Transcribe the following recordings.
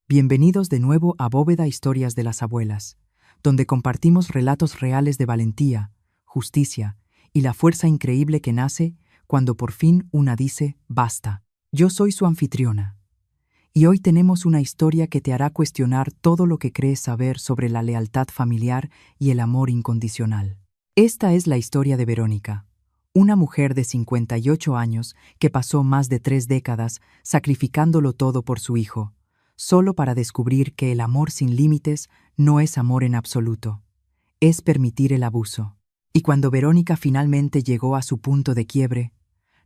Bienvenidos de nuevo a Bóveda Historias de las Abuelas, donde compartimos relatos reales de valentía, justicia y la fuerza increíble que nace cuando por fin una dice basta. Yo soy su anfitriona, y hoy tenemos una historia que te hará cuestionar todo lo que crees saber sobre la lealtad familiar y el amor incondicional. Esta es la historia de Verónica, una mujer de 58 años que pasó más de 3 décadas sacrificándolo todo por su hijo, solo para descubrir que el amor sin límites no es amor en absoluto, es permitir el abuso. Y cuando Verónica finalmente llegó a su punto de quiebre,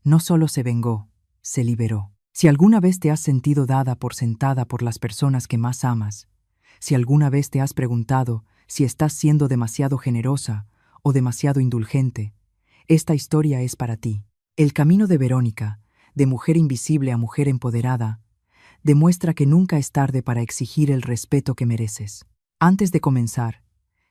no solo se vengó, se liberó. Si alguna vez te has sentido dada por sentada por las personas que más amas, si alguna vez te has preguntado si estás siendo demasiado generosa o demasiado indulgente, esta historia es para ti. El camino de Verónica, de mujer invisible a mujer empoderada, demuestra que nunca es tarde para exigir el respeto que mereces. Antes de comenzar,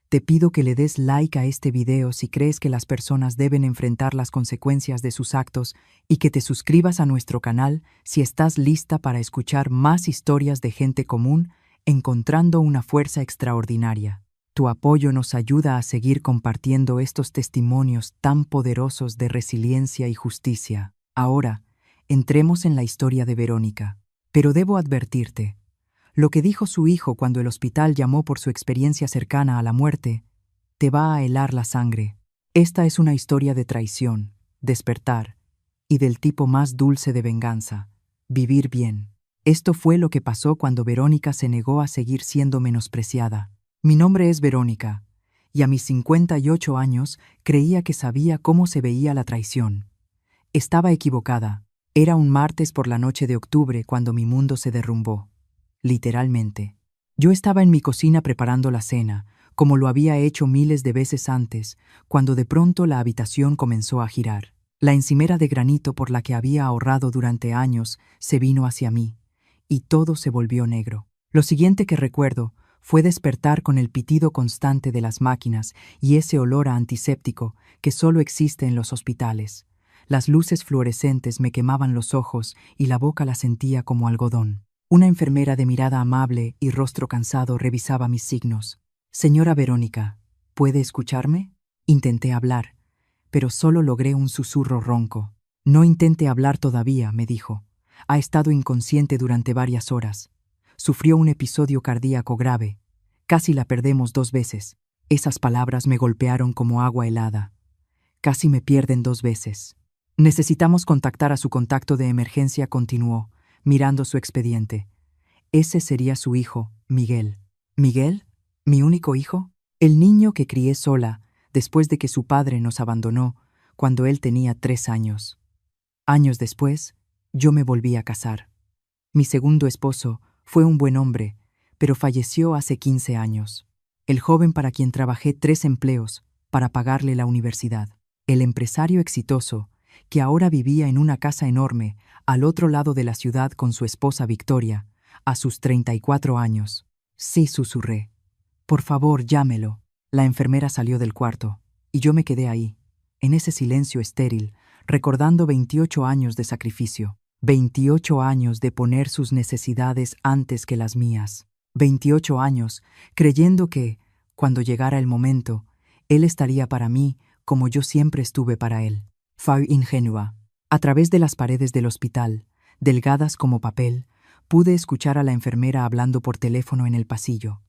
te pido que le des like a este video si crees que las personas deben enfrentar las consecuencias de sus actos y que te suscribas a nuestro canal si estás lista para escuchar más historias de gente común encontrando una fuerza extraordinaria. Tu apoyo nos ayuda a seguir compartiendo estos testimonios tan poderosos de resiliencia y justicia. Ahora, entremos en la historia de Verónica. Pero debo advertirte, lo que dijo su hijo cuando el hospital llamó por su experiencia cercana a la muerte, te va a helar la sangre. Esta es una historia de traición, despertar, y del tipo más dulce de venganza, vivir bien. Esto fue lo que pasó cuando Verónica se negó a seguir siendo menospreciada. Mi nombre es Verónica, y a mis 58 años creía que sabía cómo se veía la traición. Estaba equivocada. Era un martes por la noche de octubre cuando mi mundo se derrumbó. Literalmente. Yo estaba en mi cocina preparando la cena, como lo había hecho miles de veces antes, cuando de pronto la habitación comenzó a girar. La encimera de granito por la que había ahorrado durante años se vino hacia mí, y todo se volvió negro. Lo siguiente que recuerdo fue despertar con el pitido constante de las máquinas y ese olor a antiséptico que solo existe en los hospitales. Las luces fluorescentes me quemaban los ojos y la boca la sentía como algodón. Una enfermera de mirada amable y rostro cansado revisaba mis signos. «Señora Verónica, ¿puede escucharme?» Intenté hablar, pero solo logré un susurro ronco. «No intente hablar todavía», me dijo. «Ha estado inconsciente durante varias horas. Sufrió un episodio cardíaco grave. Casi la perdemos 2 veces». Esas palabras me golpearon como agua helada. «Casi me pierden 2 veces». «Necesitamos contactar a su contacto de emergencia», continuó, mirando su expediente. «Ese sería su hijo, Miguel». «¿Miguel? ¿Mi único hijo?» «El niño que crié sola, después de que su padre nos abandonó, cuando él tenía 3 años. Años después, yo me volví a casar. Mi segundo esposo fue un buen hombre, pero falleció hace 15 años. El joven para quien trabajé 3 empleos para pagarle la universidad. El empresario exitoso, que ahora vivía en una casa enorme al otro lado de la ciudad con su esposa Victoria, a sus 34 años. «Sí», susurré. «Por favor, llámelo». La enfermera salió del cuarto, y yo me quedé ahí, en ese silencio estéril, recordando 28 años de sacrificio, 28 años de poner sus necesidades antes que las mías, 28 años creyendo que, cuando llegara el momento, él estaría para mí como yo siempre estuve para él. Fui ingenua. A través de las paredes del hospital, delgadas como papel, pude escuchar a la enfermera hablando por teléfono en el pasillo.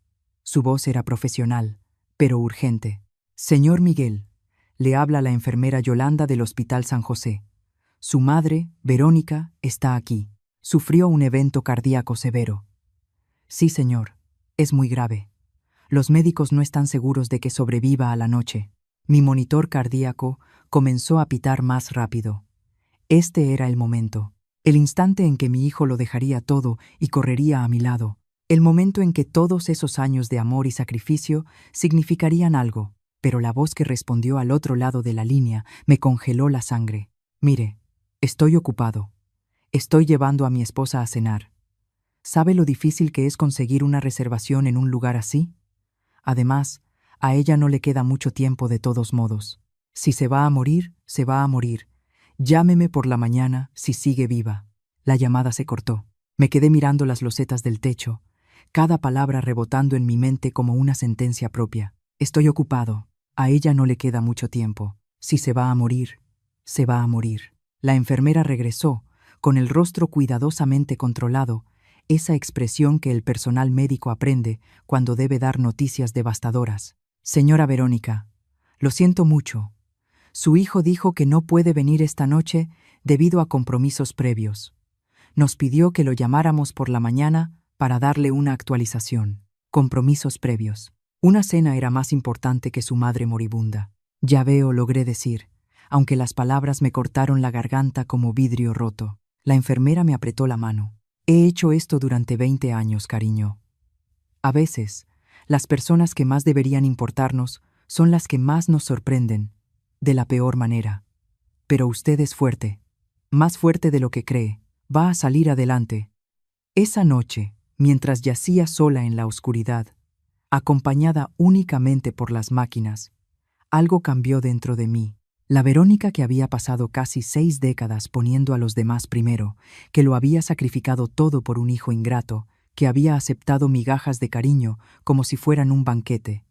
Su voz era profesional, pero urgente. «Señor Miguel», le habla la enfermera Yolanda del Hospital San José. «Su madre, Verónica, está aquí. Sufrió un evento cardíaco severo». «Sí, señor. Es muy grave. Los médicos no están seguros de que sobreviva a la noche». Mi monitor cardíaco comenzó a pitar más rápido. Este era el momento. El instante en que mi hijo lo dejaría todo y correría a mi lado. El momento en que todos esos años de amor y sacrificio significarían algo. Pero la voz que respondió al otro lado de la línea me congeló la sangre. «Mire, estoy ocupado. Estoy llevando a mi esposa a cenar. ¿Sabe lo difícil que es conseguir una reservación en un lugar así? Además, a ella no le queda mucho tiempo de todos modos. Si se va a morir, se va a morir. Llámeme por la mañana si sigue viva». La llamada se cortó. Me quedé mirando las losetas del techo, cada palabra rebotando en mi mente como una sentencia propia. Estoy ocupado. A ella no le queda mucho tiempo. Si se va a morir, se va a morir. La enfermera regresó, con el rostro cuidadosamente controlado, esa expresión que el personal médico aprende cuando debe dar noticias devastadoras. Señora Verónica, lo siento mucho. Su hijo dijo que no puede venir esta noche debido a compromisos previos. Nos pidió que lo llamáramos por la mañana para darle una actualización. Compromisos previos. Una cena era más importante que su madre moribunda. Ya veo, logré decir, aunque las palabras me cortaron la garganta como vidrio roto. La enfermera me apretó la mano. He hecho esto durante 20 años, cariño. A veces, las personas que más deberían importarnos son las que más nos sorprenden, de la peor manera. Pero usted es fuerte, más fuerte de lo que cree. Va a salir adelante. Esa noche, mientras yacía sola en la oscuridad, acompañada únicamente por las máquinas, algo cambió dentro de mí. La Verónica que había pasado casi 6 décadas poniendo a los demás primero, que lo había sacrificado todo por un hijo ingrato, que había aceptado migajas de cariño como si fueran un banquete.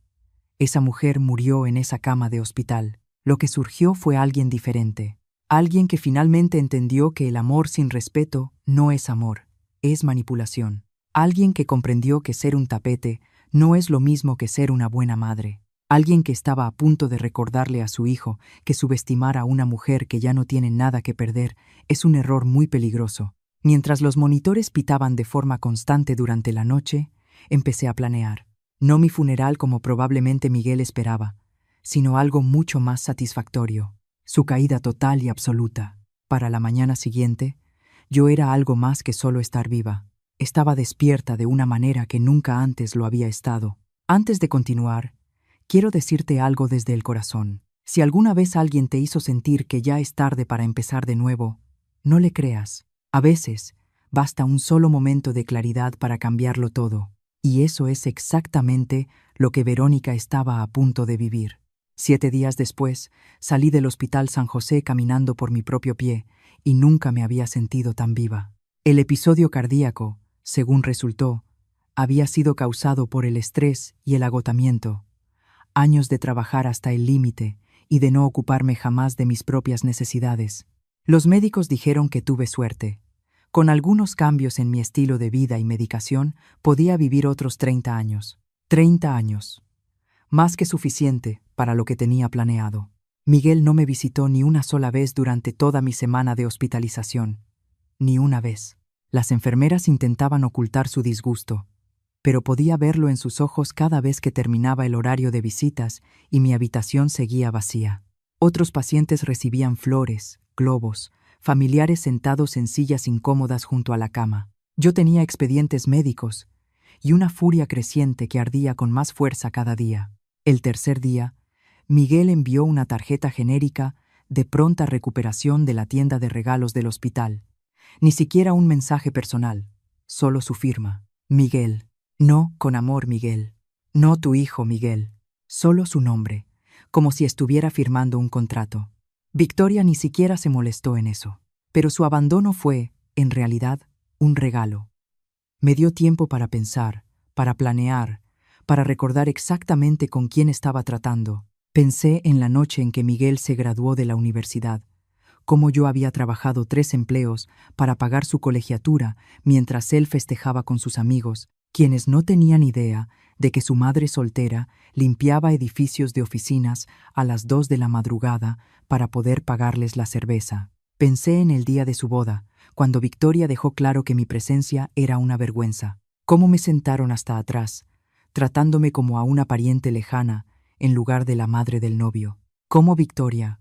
Esa mujer murió en esa cama de hospital. Lo que surgió fue alguien diferente. Alguien que finalmente entendió que el amor sin respeto no es amor, es manipulación. Alguien que comprendió que ser un tapete no es lo mismo que ser una buena madre. Alguien que estaba a punto de recordarle a su hijo que subestimar a una mujer que ya no tiene nada que perder es un error muy peligroso. Mientras los monitores pitaban de forma constante durante la noche, empecé a planear. No mi funeral como probablemente Miguel esperaba, sino algo mucho más satisfactorio. Su caída total y absoluta. Para la mañana siguiente, yo era algo más que solo estar viva. Estaba despierta de una manera que nunca antes lo había estado. Antes de continuar, quiero decirte algo desde el corazón. Si alguna vez alguien te hizo sentir que ya es tarde para empezar de nuevo, no le creas. A veces, basta un solo momento de claridad para cambiarlo todo. Y eso es exactamente lo que Verónica estaba a punto de vivir. 7 días después, salí del Hospital San José caminando por mi propio pie y nunca me había sentido tan viva. El episodio cardíaco, según resultó, había sido causado por el estrés y el agotamiento. Años de trabajar hasta el límite y de no ocuparme jamás de mis propias necesidades. Los médicos dijeron que tuve suerte. Con algunos cambios en mi estilo de vida y medicación, podía vivir otros 30 años. 30 años. Más que suficiente para lo que tenía planeado. Miguel no me visitó ni una sola vez durante toda mi semana de hospitalización. Ni una vez. Las enfermeras intentaban ocultar su disgusto, pero podía verlo en sus ojos cada vez que terminaba el horario de visitas y mi habitación seguía vacía. Otros pacientes recibían flores, globos, familiares sentados en sillas incómodas junto a la cama. Yo tenía expedientes médicos y una furia creciente que ardía con más fuerza cada día. El tercer día, Miguel envió una tarjeta genérica de pronta recuperación de la tienda de regalos del hospital. Ni siquiera un mensaje personal, solo su firma. Miguel. No, con amor, Miguel. No tu hijo, Miguel. Solo su nombre, como si estuviera firmando un contrato. Victoria ni siquiera se molestó en eso. Pero su abandono fue, en realidad, un regalo. Me dio tiempo para pensar, para planear, para recordar exactamente con quién estaba tratando. Pensé en la noche en que Miguel se graduó de la universidad, cómo yo había trabajado 3 empleos para pagar su colegiatura mientras él festejaba con sus amigos, quienes no tenían idea de que su madre soltera limpiaba edificios de oficinas a las 2 de la madrugada para poder pagarles la cerveza. Pensé en el día de su boda, cuando Victoria dejó claro que mi presencia era una vergüenza. Cómo me sentaron hasta atrás, tratándome como a una pariente lejana en lugar de la madre del novio. Cómo Victoria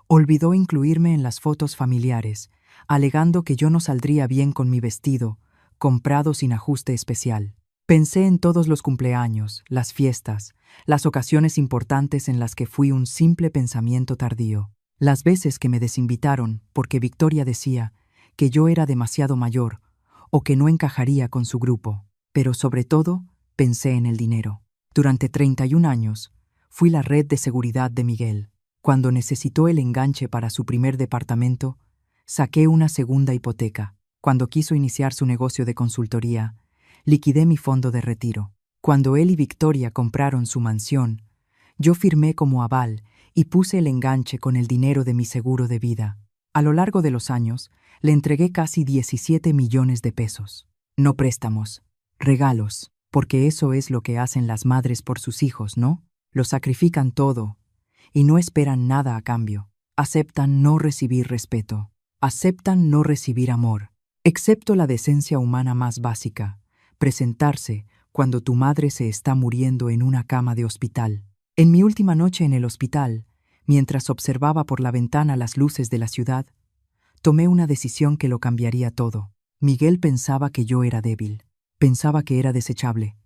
olvidó incluirme en las fotos familiares, alegando que yo no saldría bien con mi vestido, comprado sin ajuste especial. Pensé en todos los cumpleaños, las fiestas, las ocasiones importantes en las que fui un simple pensamiento tardío. Las veces que me desinvitaron porque Victoria decía que yo era demasiado mayor o que no encajaría con su grupo. Pero sobre todo, pensé en el dinero. Durante 31 años, fui la red de seguridad de Miguel. Cuando necesitó el enganche para su primer departamento, saqué una segunda hipoteca. Cuando quiso iniciar su negocio de consultoría, Liquidé mi fondo de retiro. Cuando él y Victoria compraron su mansión, yo firmé como aval y puse el enganche con el dinero de mi seguro de vida. A lo largo de los años, le entregué casi 17 millones de pesos. No préstamos, regalos, porque eso es lo que hacen las madres por sus hijos, ¿no? Lo sacrifican todo y no esperan nada a cambio. Aceptan no recibir respeto, aceptan no recibir amor, excepto la decencia humana más básica, presentarse cuando tu madre se está muriendo en una cama de hospital. En mi última noche en el hospital, mientras observaba por la ventana las luces de la ciudad, tomé una decisión que lo cambiaría todo. Miguel pensaba que yo era débil, pensaba que era desechable,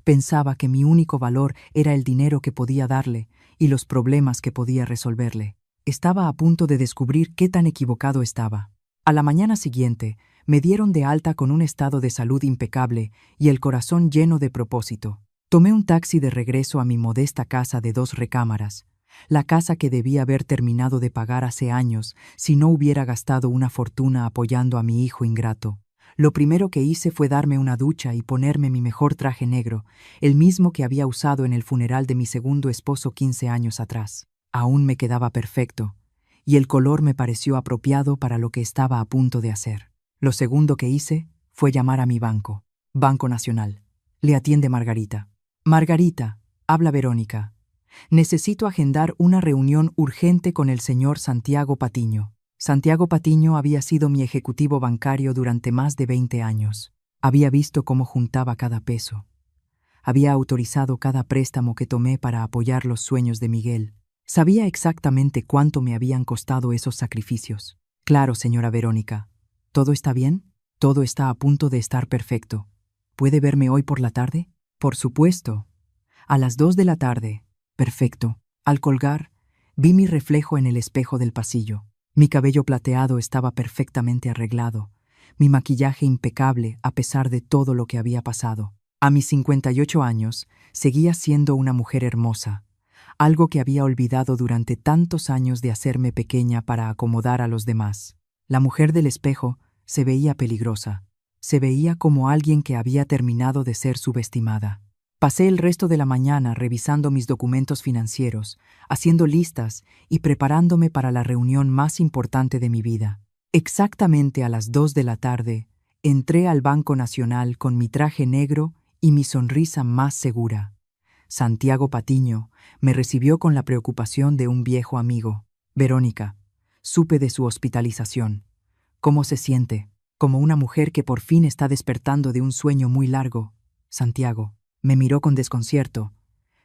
pensaba que mi único valor era el dinero que podía darle y los problemas que podía resolverle. Estaba a punto de descubrir qué tan equivocado estaba. A la mañana siguiente, me dieron de alta con un estado de salud impecable y el corazón lleno de propósito. Tomé un taxi de regreso a mi modesta casa de 2 recámaras, la casa que debía haber terminado de pagar hace años si no hubiera gastado una fortuna apoyando a mi hijo ingrato. Lo primero que hice fue darme una ducha y ponerme mi mejor traje negro, el mismo que había usado en el funeral de mi segundo esposo 15 años atrás. Aún me quedaba perfecto, y el color me pareció apropiado para lo que estaba a punto de hacer. Lo segundo que hice fue llamar a mi banco, Banco Nacional. Le atiende Margarita. Margarita, habla Verónica. Necesito agendar una reunión urgente con el señor Santiago Patiño. Santiago Patiño había sido mi ejecutivo bancario durante más de 20 años. Había visto cómo juntaba cada peso. Había autorizado cada préstamo que tomé para apoyar los sueños de Miguel. Sabía exactamente cuánto me habían costado esos sacrificios. Claro, señora Verónica. ¿Todo está bien? Todo está a punto de estar perfecto. ¿Puede verme hoy por la tarde? Por supuesto. A las 2 de la tarde. Perfecto. Al colgar, vi mi reflejo en el espejo del pasillo. Mi cabello plateado estaba perfectamente arreglado, mi maquillaje impecable a pesar de todo lo que había pasado. A mis 58 años, seguía siendo una mujer hermosa, algo que había olvidado durante tantos años de hacerme pequeña para acomodar a los demás. La mujer del espejo se veía peligrosa, se veía como alguien que había terminado de ser subestimada. Pasé el resto de la mañana revisando mis documentos financieros, haciendo listas y preparándome para la reunión más importante de mi vida. Exactamente a las 2 de la tarde, entré al Banco Nacional con mi traje negro y mi sonrisa más segura. Santiago Patiño me recibió con la preocupación de un viejo amigo. Verónica, supe de su hospitalización. ¿Cómo se siente? Como una mujer que por fin está despertando de un sueño muy largo. Santiago me miró con desconcierto,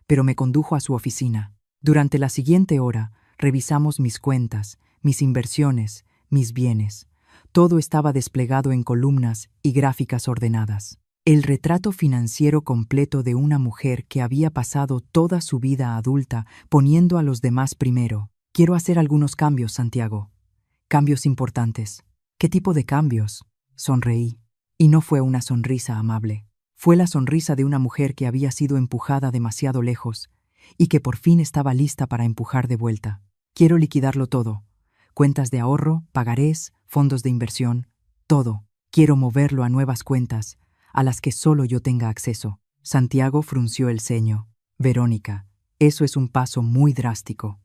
pero me condujo a su oficina. Durante la siguiente hora, revisamos mis cuentas, mis inversiones, mis bienes. Todo estaba desplegado en columnas y gráficas ordenadas. El retrato financiero completo de una mujer que había pasado toda su vida adulta poniendo a los demás primero. Quiero hacer algunos cambios, Santiago. Cambios importantes. ¿Qué tipo de cambios? Sonreí. Y no fue una sonrisa amable. Fue la sonrisa de una mujer que había sido empujada demasiado lejos y que por fin estaba lista para empujar de vuelta. Quiero liquidarlo todo. Cuentas de ahorro, pagarés, fondos de inversión, todo. Quiero moverlo a nuevas cuentas, a las que solo yo tenga acceso. Santiago frunció el ceño. Verónica, eso es un paso muy drástico.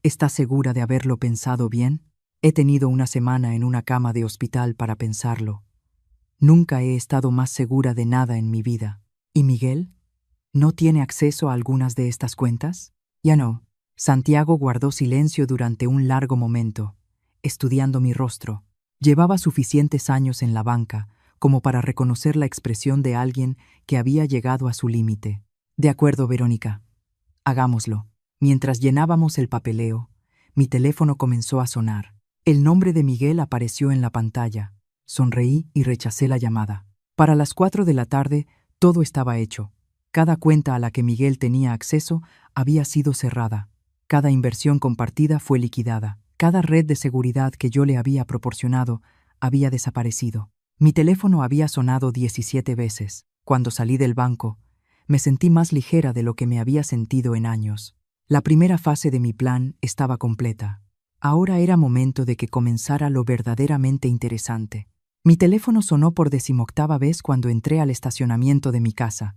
¿Estás segura de haberlo pensado bien? He tenido una semana en una cama de hospital para pensarlo. Nunca he estado más segura de nada en mi vida. ¿Y Miguel? ¿No tiene acceso a algunas de estas cuentas? Ya no. Santiago guardó silencio durante un largo momento, estudiando mi rostro. Llevaba suficientes años en la banca como para reconocer la expresión de alguien que había llegado a su límite. De acuerdo, Verónica. Hagámoslo. Mientras llenábamos el papeleo, mi teléfono comenzó a sonar. El nombre de Miguel apareció en la pantalla. Sonreí y rechacé la llamada. Para las 4 de la tarde, todo estaba hecho. Cada cuenta a la que Miguel tenía acceso había sido cerrada. Cada inversión compartida fue liquidada. Cada red de seguridad que yo le había proporcionado había desaparecido. Mi teléfono había sonado 17 veces. Cuando salí del banco, me sentí más ligera de lo que me había sentido en años. La primera fase de mi plan estaba completa. Ahora era momento de que comenzara lo verdaderamente interesante. Mi teléfono sonó por 18ª vez cuando entré al estacionamiento de mi casa.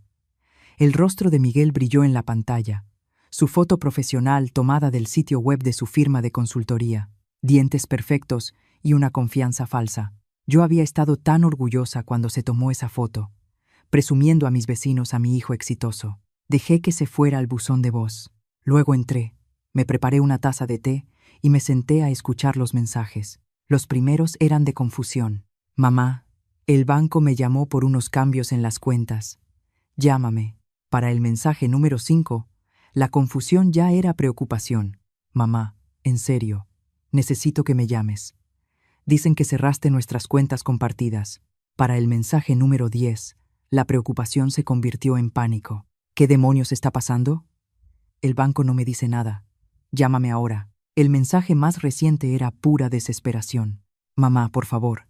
El rostro de Miguel brilló en la pantalla. Su foto profesional tomada del sitio web de su firma de consultoría. Dientes perfectos y una confianza falsa. Yo había estado tan orgullosa cuando se tomó esa foto, presumiendo a mis vecinos a mi hijo exitoso. Dejé que se fuera al buzón de voz. Luego entré, me preparé una taza de té y me senté a escuchar los mensajes. Los primeros eran de confusión. Mamá, el banco me llamó por unos cambios en las cuentas. Llámame. Para el mensaje número 5, la confusión ya era preocupación. Mamá, en serio, necesito que me llames. Dicen que cerraste nuestras cuentas compartidas. Para el mensaje número 10, la preocupación se convirtió en pánico. ¿Qué demonios está pasando? El banco no me dice nada. Llámame ahora. El mensaje más reciente era pura desesperación. Mamá, por favor.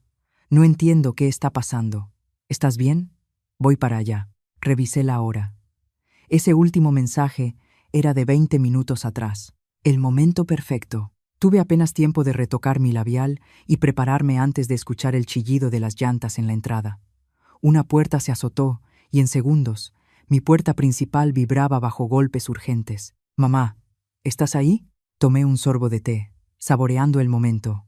No entiendo qué está pasando. ¿Estás bien? Voy para allá. Revisé la hora. Ese último mensaje era de 20 minutos atrás. El momento perfecto. Tuve apenas tiempo de retocar mi labial y prepararme antes de escuchar el chillido de las llantas en la entrada. Una puerta se azotó y en segundos, mi puerta principal vibraba bajo golpes urgentes. Mamá, ¿estás ahí? Tomé un sorbo de té, saboreando el momento.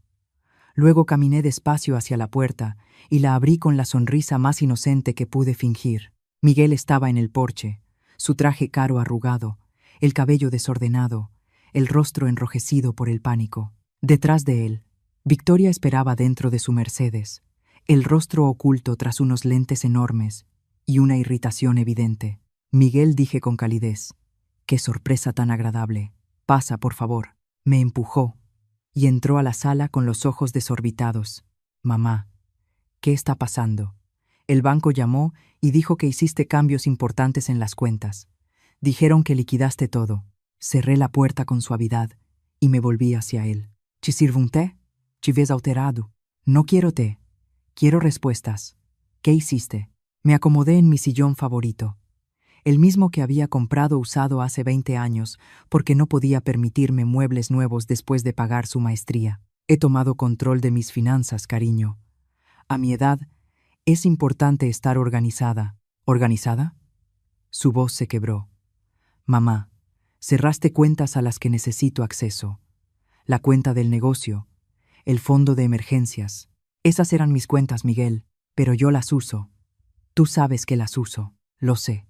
Luego caminé despacio hacia la puerta y la abrí con la sonrisa más inocente que pude fingir. Miguel estaba en el porche, su traje caro arrugado, el cabello desordenado, el rostro enrojecido por el pánico. Detrás de él, Victoria esperaba dentro de su Mercedes, el rostro oculto tras unos lentes enormes y una irritación evidente. Miguel, dije con calidez. ¡Qué sorpresa tan agradable! Pasa, por favor. Me empujó y entró a la sala con los ojos desorbitados. Mamá, ¿qué está pasando? El banco llamó y dijo que hiciste cambios importantes en las cuentas. Dijeron que liquidaste todo. Cerré la puerta con suavidad y me volví hacia él. ¿Ci sirvo un té? ¿Ci ves alterado? No quiero té. Quiero respuestas. ¿Qué hiciste? Me acomodé en mi sillón favorito, el mismo que había comprado usado hace 20 años porque no podía permitirme muebles nuevos después de pagar su maestría. He tomado control de mis finanzas, cariño. A mi edad, es importante estar organizada. ¿Organizada? Su voz se quebró. Mamá, cerraste cuentas a las que necesito acceso. La cuenta del negocio, el fondo de emergencias. Esas eran mis cuentas, Miguel, pero yo las uso. Tú sabes que las uso, lo sé.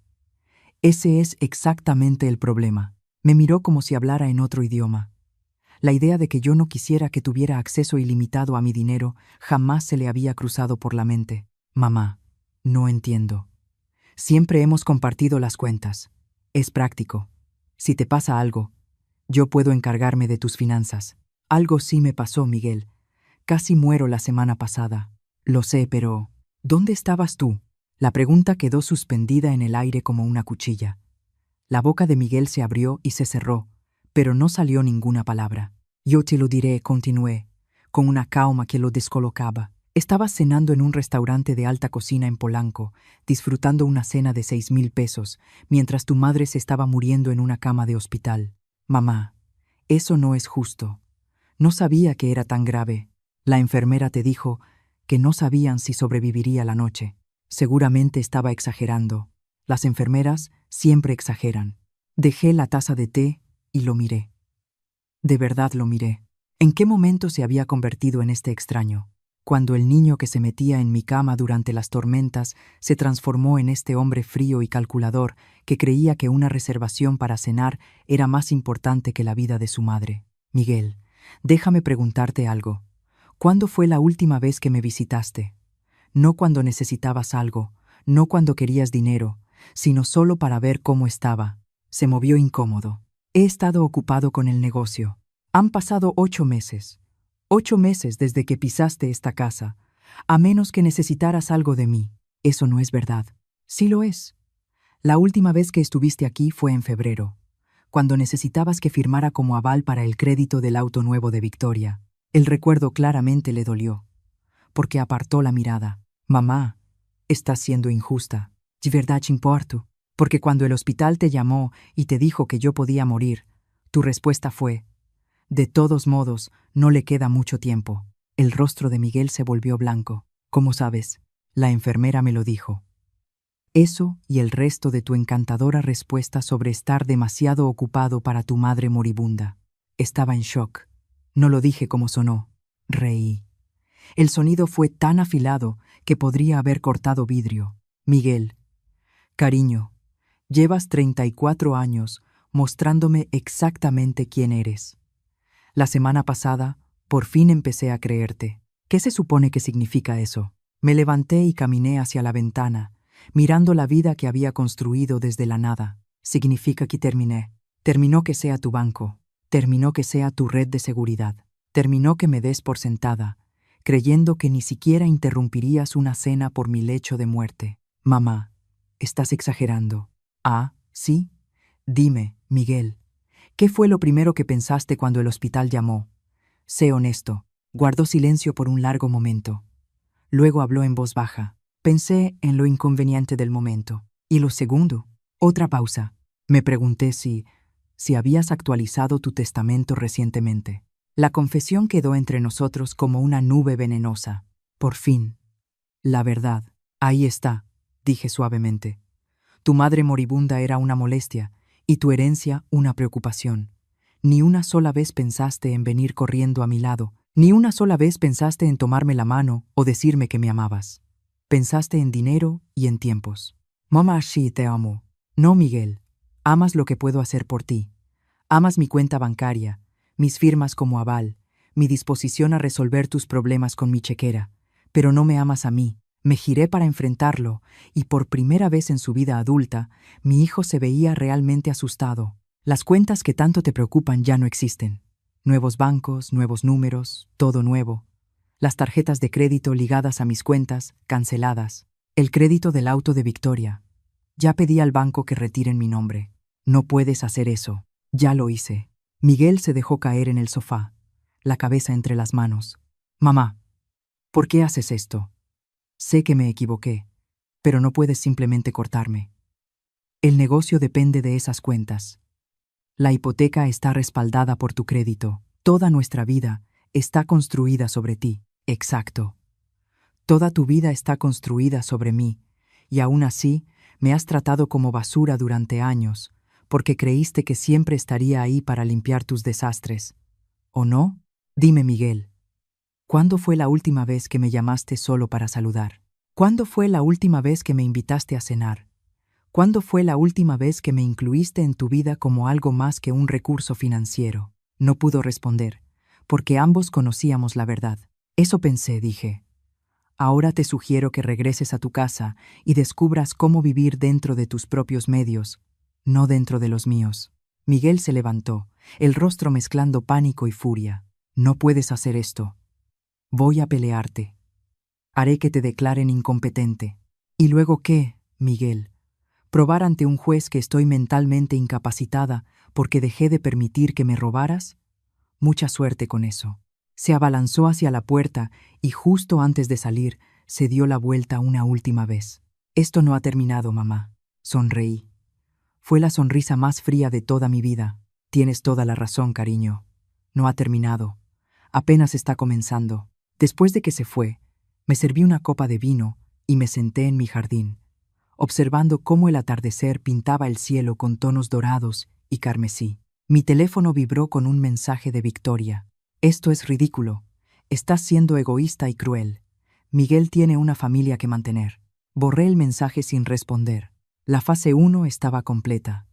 Ese es exactamente el problema. Me miró como si hablara en otro idioma. La idea de que yo no quisiera que tuviera acceso ilimitado a mi dinero jamás se le había cruzado por la mente. Mamá, no entiendo. Siempre hemos compartido las cuentas. Es práctico. Si te pasa algo, yo puedo encargarme de tus finanzas. Algo sí me pasó, Miguel. Casi muero la semana pasada. Lo sé, pero ¿dónde estabas tú? La pregunta quedó suspendida en el aire como una cuchilla. La boca de Miguel se abrió y se cerró, pero no salió ninguna palabra. Yo te lo diré, continué, con una calma que lo descolocaba. Estaba cenando en un restaurante de alta cocina en Polanco, disfrutando una cena de 6,000 pesos, mientras tu madre se estaba muriendo en una cama de hospital. Mamá, eso no es justo. No sabía que era tan grave. La enfermera te dijo que no sabían si sobreviviría la noche. Seguramente estaba exagerando. Las enfermeras siempre exageran. Dejé la taza de té y lo miré. De verdad lo miré. ¿En qué momento se había convertido en este extraño? Cuando el niño que se metía en mi cama durante las tormentas se transformó en este hombre frío y calculador que creía que una reservación para cenar era más importante que la vida de su madre. Miguel, déjame preguntarte algo. ¿Cuándo fue la última vez que me visitaste? No cuando necesitabas algo, no cuando querías dinero, sino solo para ver cómo estaba. Se movió incómodo. He estado ocupado con el negocio. Han pasado 8 meses. 8 meses desde que pisaste esta casa, a menos que necesitaras algo de mí. Eso no es verdad. Sí lo es. La última vez que estuviste aquí fue en febrero, cuando necesitabas que firmara como aval para el crédito del auto nuevo de Victoria. El recuerdo claramente le dolió, porque apartó la mirada. Mamá, estás siendo injusta. ¿De verdad te importo? Porque cuando el hospital te llamó y te dijo que yo podía morir, tu respuesta fue: de todos modos, no le queda mucho tiempo. El rostro de Miguel se volvió blanco. ¿Cómo sabes? La enfermera me lo dijo. Eso y el resto de tu encantadora respuesta sobre estar demasiado ocupado para tu madre moribunda. Estaba en shock. No lo dije como sonó. Reí. El sonido fue tan afilado que podría haber cortado vidrio. Miguel, cariño, llevas 34 años mostrándome exactamente quién eres. La semana pasada, por fin empecé a creerte. ¿Qué se supone que significa eso? Me levanté y caminé hacia la ventana, mirando la vida que había construido desde la nada. Significa que terminé. Terminó que sea tu banco. Terminó que sea tu red de seguridad. Terminó que me des por sentada, creyendo que ni siquiera interrumpirías una cena por mi lecho de muerte. Mamá, estás exagerando. Ah, ¿sí? Dime, Miguel, ¿qué fue lo primero que pensaste cuando el hospital llamó? Sé honesto. Guardó silencio por un largo momento. Luego habló en voz baja. Pensé en lo inconveniente del momento. Y lo segundo, otra pausa. Me pregunté si habías actualizado tu testamento recientemente. La confesión quedó entre nosotros como una nube venenosa. Por fin. La verdad. Ahí está, dije suavemente. Tu madre moribunda era una molestia y tu herencia una preocupación. Ni una sola vez pensaste en venir corriendo a mi lado. Ni una sola vez pensaste en tomarme la mano o decirme que me amabas. Pensaste en dinero y en tiempos. Mamá, sí te amo. No, Miguel. Amas lo que puedo hacer por ti. Amas mi cuenta bancaria, mis firmas como aval, mi disposición a resolver tus problemas con mi chequera. Pero no me amas a mí. Me giré para enfrentarlo, y por primera vez en su vida adulta, mi hijo se veía realmente asustado. Las cuentas que tanto te preocupan ya no existen. Nuevos bancos, nuevos números, todo nuevo. Las tarjetas de crédito ligadas a mis cuentas, canceladas. El crédito del auto de Victoria. Ya pedí al banco que retiren mi nombre. No puedes hacer eso. Ya lo hice. Miguel se dejó caer en el sofá, la cabeza entre las manos. Mamá, ¿por qué haces esto? Sé que me equivoqué, pero no puedes simplemente cortarme. El negocio depende de esas cuentas. La hipoteca está respaldada por tu crédito. Toda nuestra vida está construida sobre ti. Exacto. Toda tu vida está construida sobre mí, y aún así me has tratado como basura durante años, porque creíste que siempre estaría ahí para limpiar tus desastres. ¿O no? Dime, Miguel, ¿cuándo fue la última vez que me llamaste solo para saludar? ¿Cuándo fue la última vez que me invitaste a cenar? ¿Cuándo fue la última vez que me incluiste en tu vida como algo más que un recurso financiero? No pudo responder, porque ambos conocíamos la verdad. Eso pensé, dije. Ahora te sugiero que regreses a tu casa y descubras cómo vivir dentro de tus propios medios, no dentro de los míos. Miguel se levantó, el rostro mezclando pánico y furia. No puedes hacer esto. Voy a pelearte. Haré que te declaren incompetente. ¿Y luego qué, Miguel? ¿Probar ante un juez que estoy mentalmente incapacitada porque dejé de permitir que me robaras? Mucha suerte con eso. Se abalanzó hacia la puerta y justo antes de salir se dio la vuelta una última vez. Esto no ha terminado, mamá. Sonreí. Fue la sonrisa más fría de toda mi vida. Tienes toda la razón, cariño. No ha terminado. Apenas está comenzando. Después de que se fue, me serví una copa de vino y me senté en mi jardín, observando cómo el atardecer pintaba el cielo con tonos dorados y carmesí. Mi teléfono vibró con un mensaje de Victoria. Esto es ridículo. Estás siendo egoísta y cruel. Miguel tiene una familia que mantener. Borré el mensaje sin responder. La fase 1 estaba completa.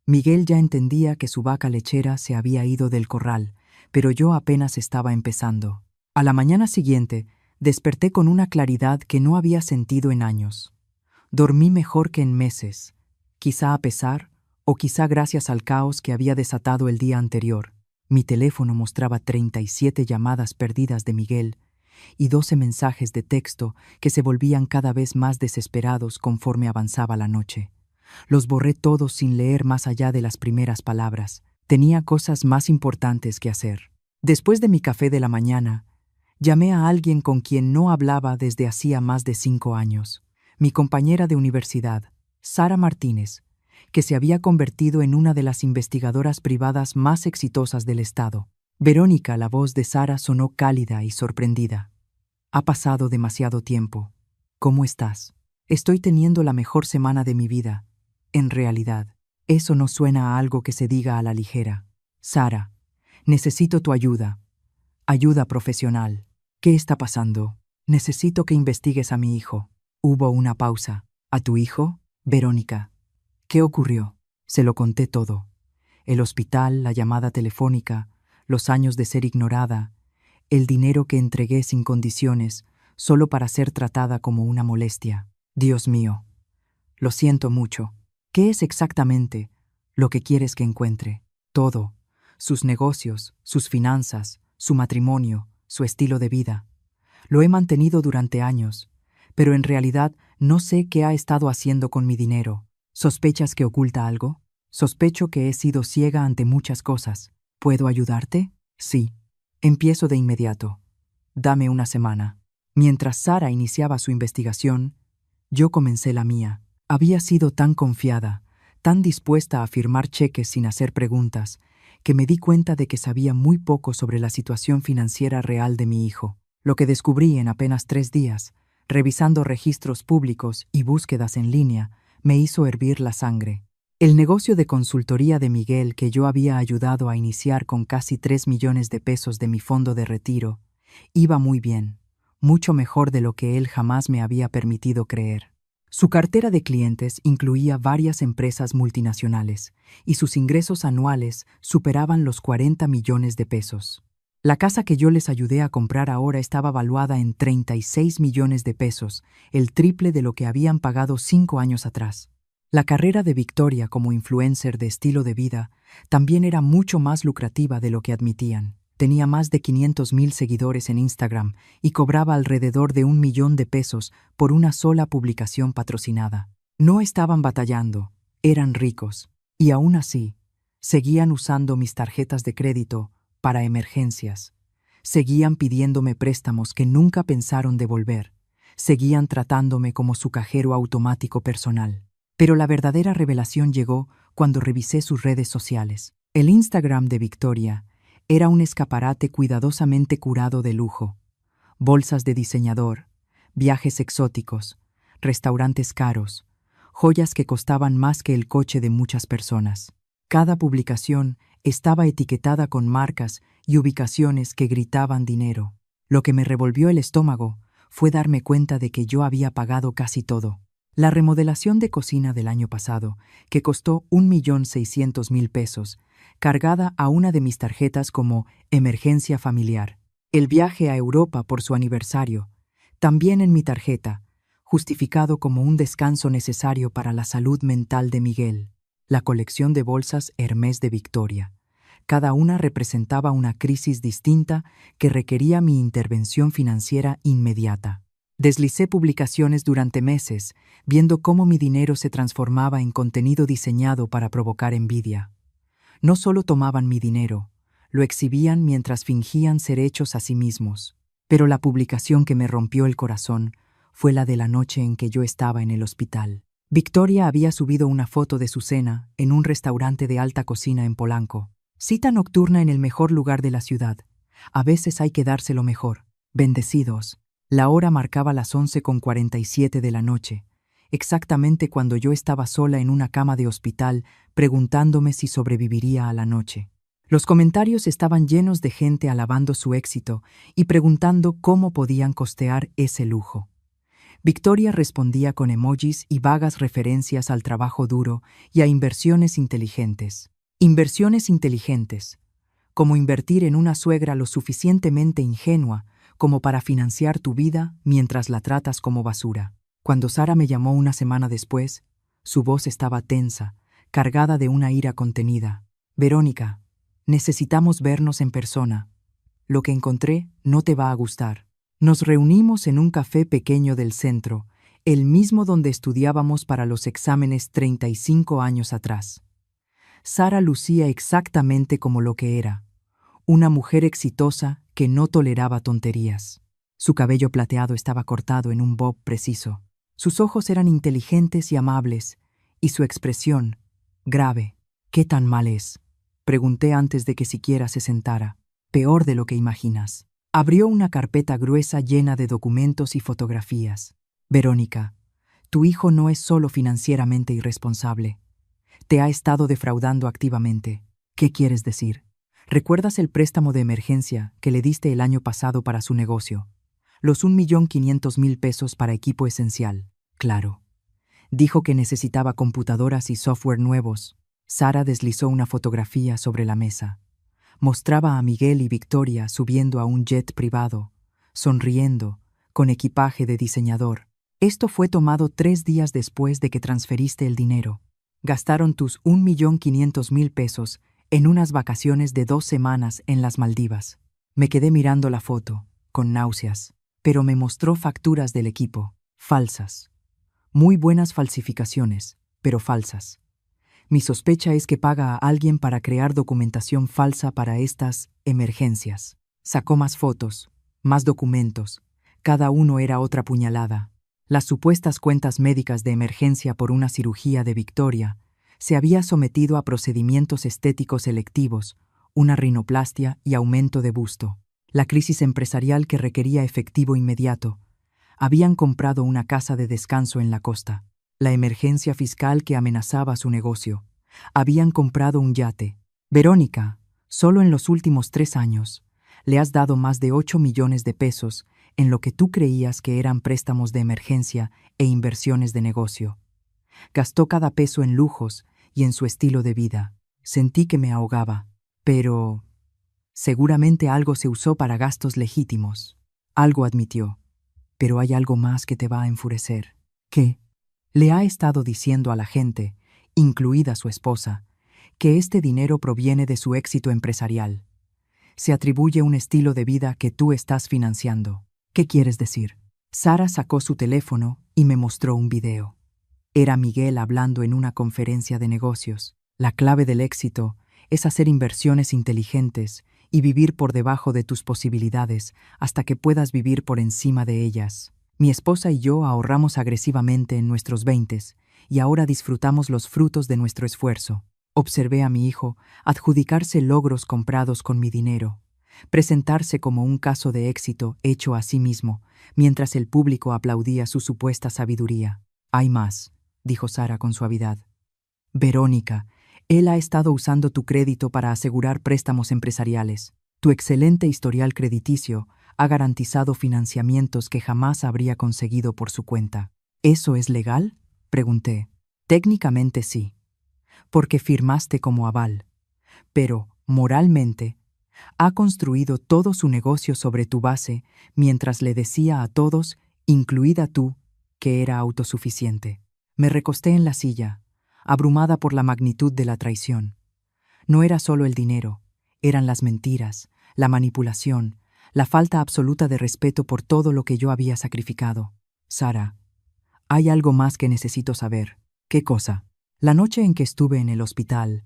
Miguel ya entendía que su vaca lechera se había ido del corral, pero yo apenas estaba empezando. A la mañana siguiente, desperté con una claridad que no había sentido en años. Dormí mejor que en meses, quizá a pesar o quizá gracias al caos que había desatado el día anterior. Mi teléfono mostraba 37 llamadas perdidas de Miguel y 12 mensajes de texto que se volvían cada vez más desesperados conforme avanzaba la noche. Los borré todos sin leer más allá de las primeras palabras. Tenía cosas más importantes que hacer. Después de mi café de la mañana, llamé a alguien con quien no hablaba desde hacía más de 5 años. Mi compañera de universidad, Sara Martínez, que se había convertido en una de las investigadoras privadas más exitosas del estado. Verónica, la voz de Sara, sonó cálida y sorprendida. Ha pasado demasiado tiempo. ¿Cómo estás? Estoy teniendo la mejor semana de mi vida. En realidad, eso no suena a algo que se diga a la ligera. Sara, necesito tu ayuda. Ayuda profesional. ¿Qué está pasando? Necesito que investigues a mi hijo. Hubo una pausa. ¿A tu hijo? Verónica. ¿Qué ocurrió? Se lo conté todo. El hospital, la llamada telefónica, los años de ser ignorada, el dinero que entregué sin condiciones, solo para ser tratada como una molestia. Dios mío. Lo siento mucho. ¿Qué es exactamente lo que quieres que encuentre? Todo. Sus negocios, sus finanzas, su matrimonio, su estilo de vida. Lo he mantenido durante años, pero en realidad no sé qué ha estado haciendo con mi dinero. ¿Sospechas que oculta algo? Sospecho que he sido ciega ante muchas cosas. ¿Puedo ayudarte? Sí. Empiezo de inmediato. Dame una semana. Mientras Sara iniciaba su investigación, yo comencé la mía. Había sido tan confiada, tan dispuesta a firmar cheques sin hacer preguntas, que me di cuenta de que sabía muy poco sobre la situación financiera real de mi hijo. Lo que descubrí en apenas 3 días, revisando registros públicos y búsquedas en línea, me hizo hervir la sangre. El negocio de consultoría de Miguel que yo había ayudado a iniciar con casi 3 millones de pesos de mi fondo de retiro, iba muy bien, mucho mejor de lo que él jamás me había permitido creer. Su cartera de clientes incluía varias empresas multinacionales y sus ingresos anuales superaban los 40 millones de pesos. La casa que yo les ayudé a comprar ahora estaba valuada en 36 millones de pesos, el triple de lo que habían pagado 5 años atrás. La carrera de Victoria como influencer de estilo de vida también era mucho más lucrativa de lo que admitían. Tenía más de 500,000 seguidores en Instagram y cobraba alrededor de 1 millón de pesos por una sola publicación patrocinada. No estaban batallando, eran ricos, y aún así, seguían usando mis tarjetas de crédito para emergencias. Seguían pidiéndome préstamos que nunca pensaron devolver. Seguían tratándome como su cajero automático personal. Pero la verdadera revelación llegó cuando revisé sus redes sociales. El Instagram de Victoria era un escaparate cuidadosamente curado de lujo. Bolsas de diseñador, viajes exóticos, restaurantes caros, joyas que costaban más que el coche de muchas personas. Cada publicación estaba etiquetada con marcas y ubicaciones que gritaban dinero. Lo que me revolvió el estómago fue darme cuenta de que yo había pagado casi todo. La remodelación de cocina del año pasado, que costó 1,600,000 pesos, cargada a una de mis tarjetas como emergencia familiar. El viaje a Europa por su aniversario, también en mi tarjeta, justificado como un descanso necesario para la salud mental de Miguel. La colección de bolsas Hermès de Victoria. Cada una representaba una crisis distinta que requería mi intervención financiera inmediata. Deslicé publicaciones durante meses, viendo cómo mi dinero se transformaba en contenido diseñado para provocar envidia. No solo tomaban mi dinero, lo exhibían mientras fingían ser hechos a sí mismos. Pero la publicación que me rompió el corazón fue la de la noche en que yo estaba en el hospital. Victoria había subido una foto de su cena en un restaurante de alta cocina en Polanco. Cita nocturna en el mejor lugar de la ciudad. A veces hay que darse lo mejor. Bendecidos. La hora marcaba las 11:47 de la noche, exactamente cuando yo estaba sola en una cama de hospital preguntándome si sobreviviría a la noche. Los comentarios estaban llenos de gente alabando su éxito y preguntando cómo podían costear ese lujo. Victoria respondía con emojis y vagas referencias al trabajo duro y a inversiones inteligentes. Inversiones inteligentes, como invertir en una suegra lo suficientemente ingenua como para financiar tu vida mientras la tratas como basura. Cuando Sara me llamó una semana después, su voz estaba tensa, cargada de una ira contenida. Verónica, necesitamos vernos en persona. Lo que encontré no te va a gustar. Nos reunimos en un café pequeño del centro, el mismo donde estudiábamos para los exámenes 35 años atrás. Sara lucía exactamente como lo que era, una mujer exitosa que no toleraba tonterías. Su cabello plateado estaba cortado en un bob preciso. Sus ojos eran inteligentes y amables, y su expresión, grave. ¿Qué tan mal es?, pregunté antes de que siquiera se sentara. Peor de lo que imaginas. Abrió una carpeta gruesa llena de documentos y fotografías. Verónica, tu hijo no es solo financieramente irresponsable. Te ha estado defraudando activamente. ¿Qué quieres decir? ¿Recuerdas el préstamo de emergencia que le diste el año pasado para su negocio? Los 1.500.000 pesos para equipo esencial. Claro. Dijo que necesitaba computadoras y software nuevos. Sara deslizó una fotografía sobre la mesa. Mostraba a Miguel y Victoria subiendo a un jet privado, sonriendo, con equipaje de diseñador. Esto fue tomado 3 días después de que transferiste el dinero. Gastaron tus 1.500.000 pesos en unas vacaciones de 2 semanas en las Maldivas. Me quedé mirando la foto, con náuseas, pero me mostró facturas del equipo, falsas. Muy buenas falsificaciones, pero falsas. Mi sospecha es que paga a alguien para crear documentación falsa para estas emergencias. Sacó más fotos, más documentos. Cada uno era otra puñalada. Las supuestas cuentas médicas de emergencia por una cirugía de Victoria se había sometido a procedimientos estéticos selectivos, una rinoplastia y aumento de busto. La crisis empresarial que requería efectivo inmediato. Habían comprado una casa de descanso en la costa. La emergencia fiscal que amenazaba su negocio. Habían comprado un yate. Verónica, solo en los últimos 3 años, le has dado más de 8 millones de pesos en lo que tú creías que eran préstamos de emergencia e inversiones de negocio. Gastó cada peso en lujos y en su estilo de vida. Sentí que me ahogaba. Pero seguramente algo se usó para gastos legítimos. Algo admitió. Pero hay algo más que te va a enfurecer. ¿Qué? Le ha estado diciendo a la gente, incluida su esposa, que este dinero proviene de su éxito empresarial. Se atribuye un estilo de vida que tú estás financiando. ¿Qué quieres decir? Sara sacó su teléfono y me mostró un video. Era Miguel hablando en una conferencia de negocios. La clave del éxito es hacer inversiones inteligentes y vivir por debajo de tus posibilidades hasta que puedas vivir por encima de ellas. Mi esposa y yo ahorramos agresivamente en nuestros 20s y ahora disfrutamos los frutos de nuestro esfuerzo. Observé a mi hijo adjudicarse logros comprados con mi dinero, presentarse como un caso de éxito hecho a sí mismo, mientras el público aplaudía su supuesta sabiduría. Hay más, dijo Sara con suavidad. Verónica, él ha estado usando tu crédito para asegurar préstamos empresariales. Tu excelente historial crediticio ha garantizado financiamientos que jamás habría conseguido por su cuenta. ¿Eso es legal?, pregunté. Técnicamente sí, porque firmaste como aval. Pero, moralmente, ha construido todo su negocio sobre tu base mientras le decía a todos, incluida tú, que era autosuficiente. Me recosté en la silla, abrumada por la magnitud de la traición. No era solo el dinero, eran las mentiras, la manipulación, la falta absoluta de respeto por todo lo que yo había sacrificado. Sara, hay algo más que necesito saber. ¿Qué cosa? La noche en que estuve en el hospital,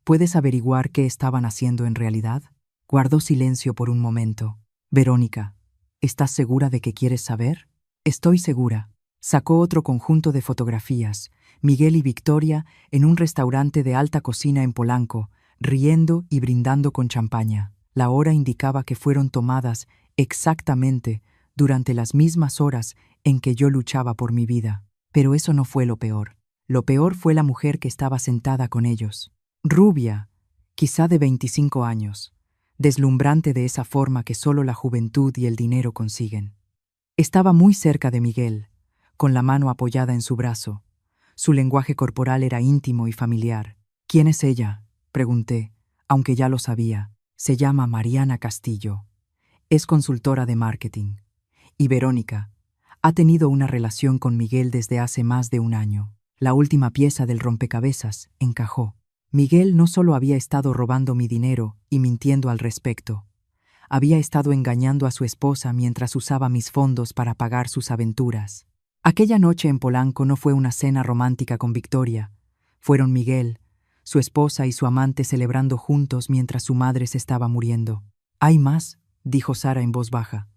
¿puedes averiguar qué estaban haciendo en realidad? Guardó silencio por un momento. Verónica, ¿estás segura de que quieres saber? Estoy segura. Sacó otro conjunto de fotografías, Miguel y Victoria en un restaurante de alta cocina en Polanco, riendo y brindando con champaña. La hora indicaba que fueron tomadas exactamente durante las mismas horas en que yo luchaba por mi vida. Pero eso no fue lo peor. Lo peor fue la mujer que estaba sentada con ellos. Rubia, quizá de 25 años, deslumbrante de esa forma que solo la juventud y el dinero consiguen. Estaba muy cerca de Miguel, con la mano apoyada en su brazo. Su lenguaje corporal era íntimo y familiar. ¿Quién es ella?, pregunté, aunque ya lo sabía. Se llama Mariana Castillo. Es consultora de marketing. Y Verónica ha tenido una relación con Miguel desde hace más de 1 año. La última pieza del rompecabezas encajó. Miguel no solo había estado robando mi dinero y mintiendo al respecto, había estado engañando a su esposa mientras usaba mis fondos para pagar sus aventuras. Aquella noche en Polanco no fue una cena romántica con Victoria. Fueron Miguel, su esposa y su amante celebrando juntos mientras su madre se estaba muriendo. «Hay más», dijo Sara en voz baja.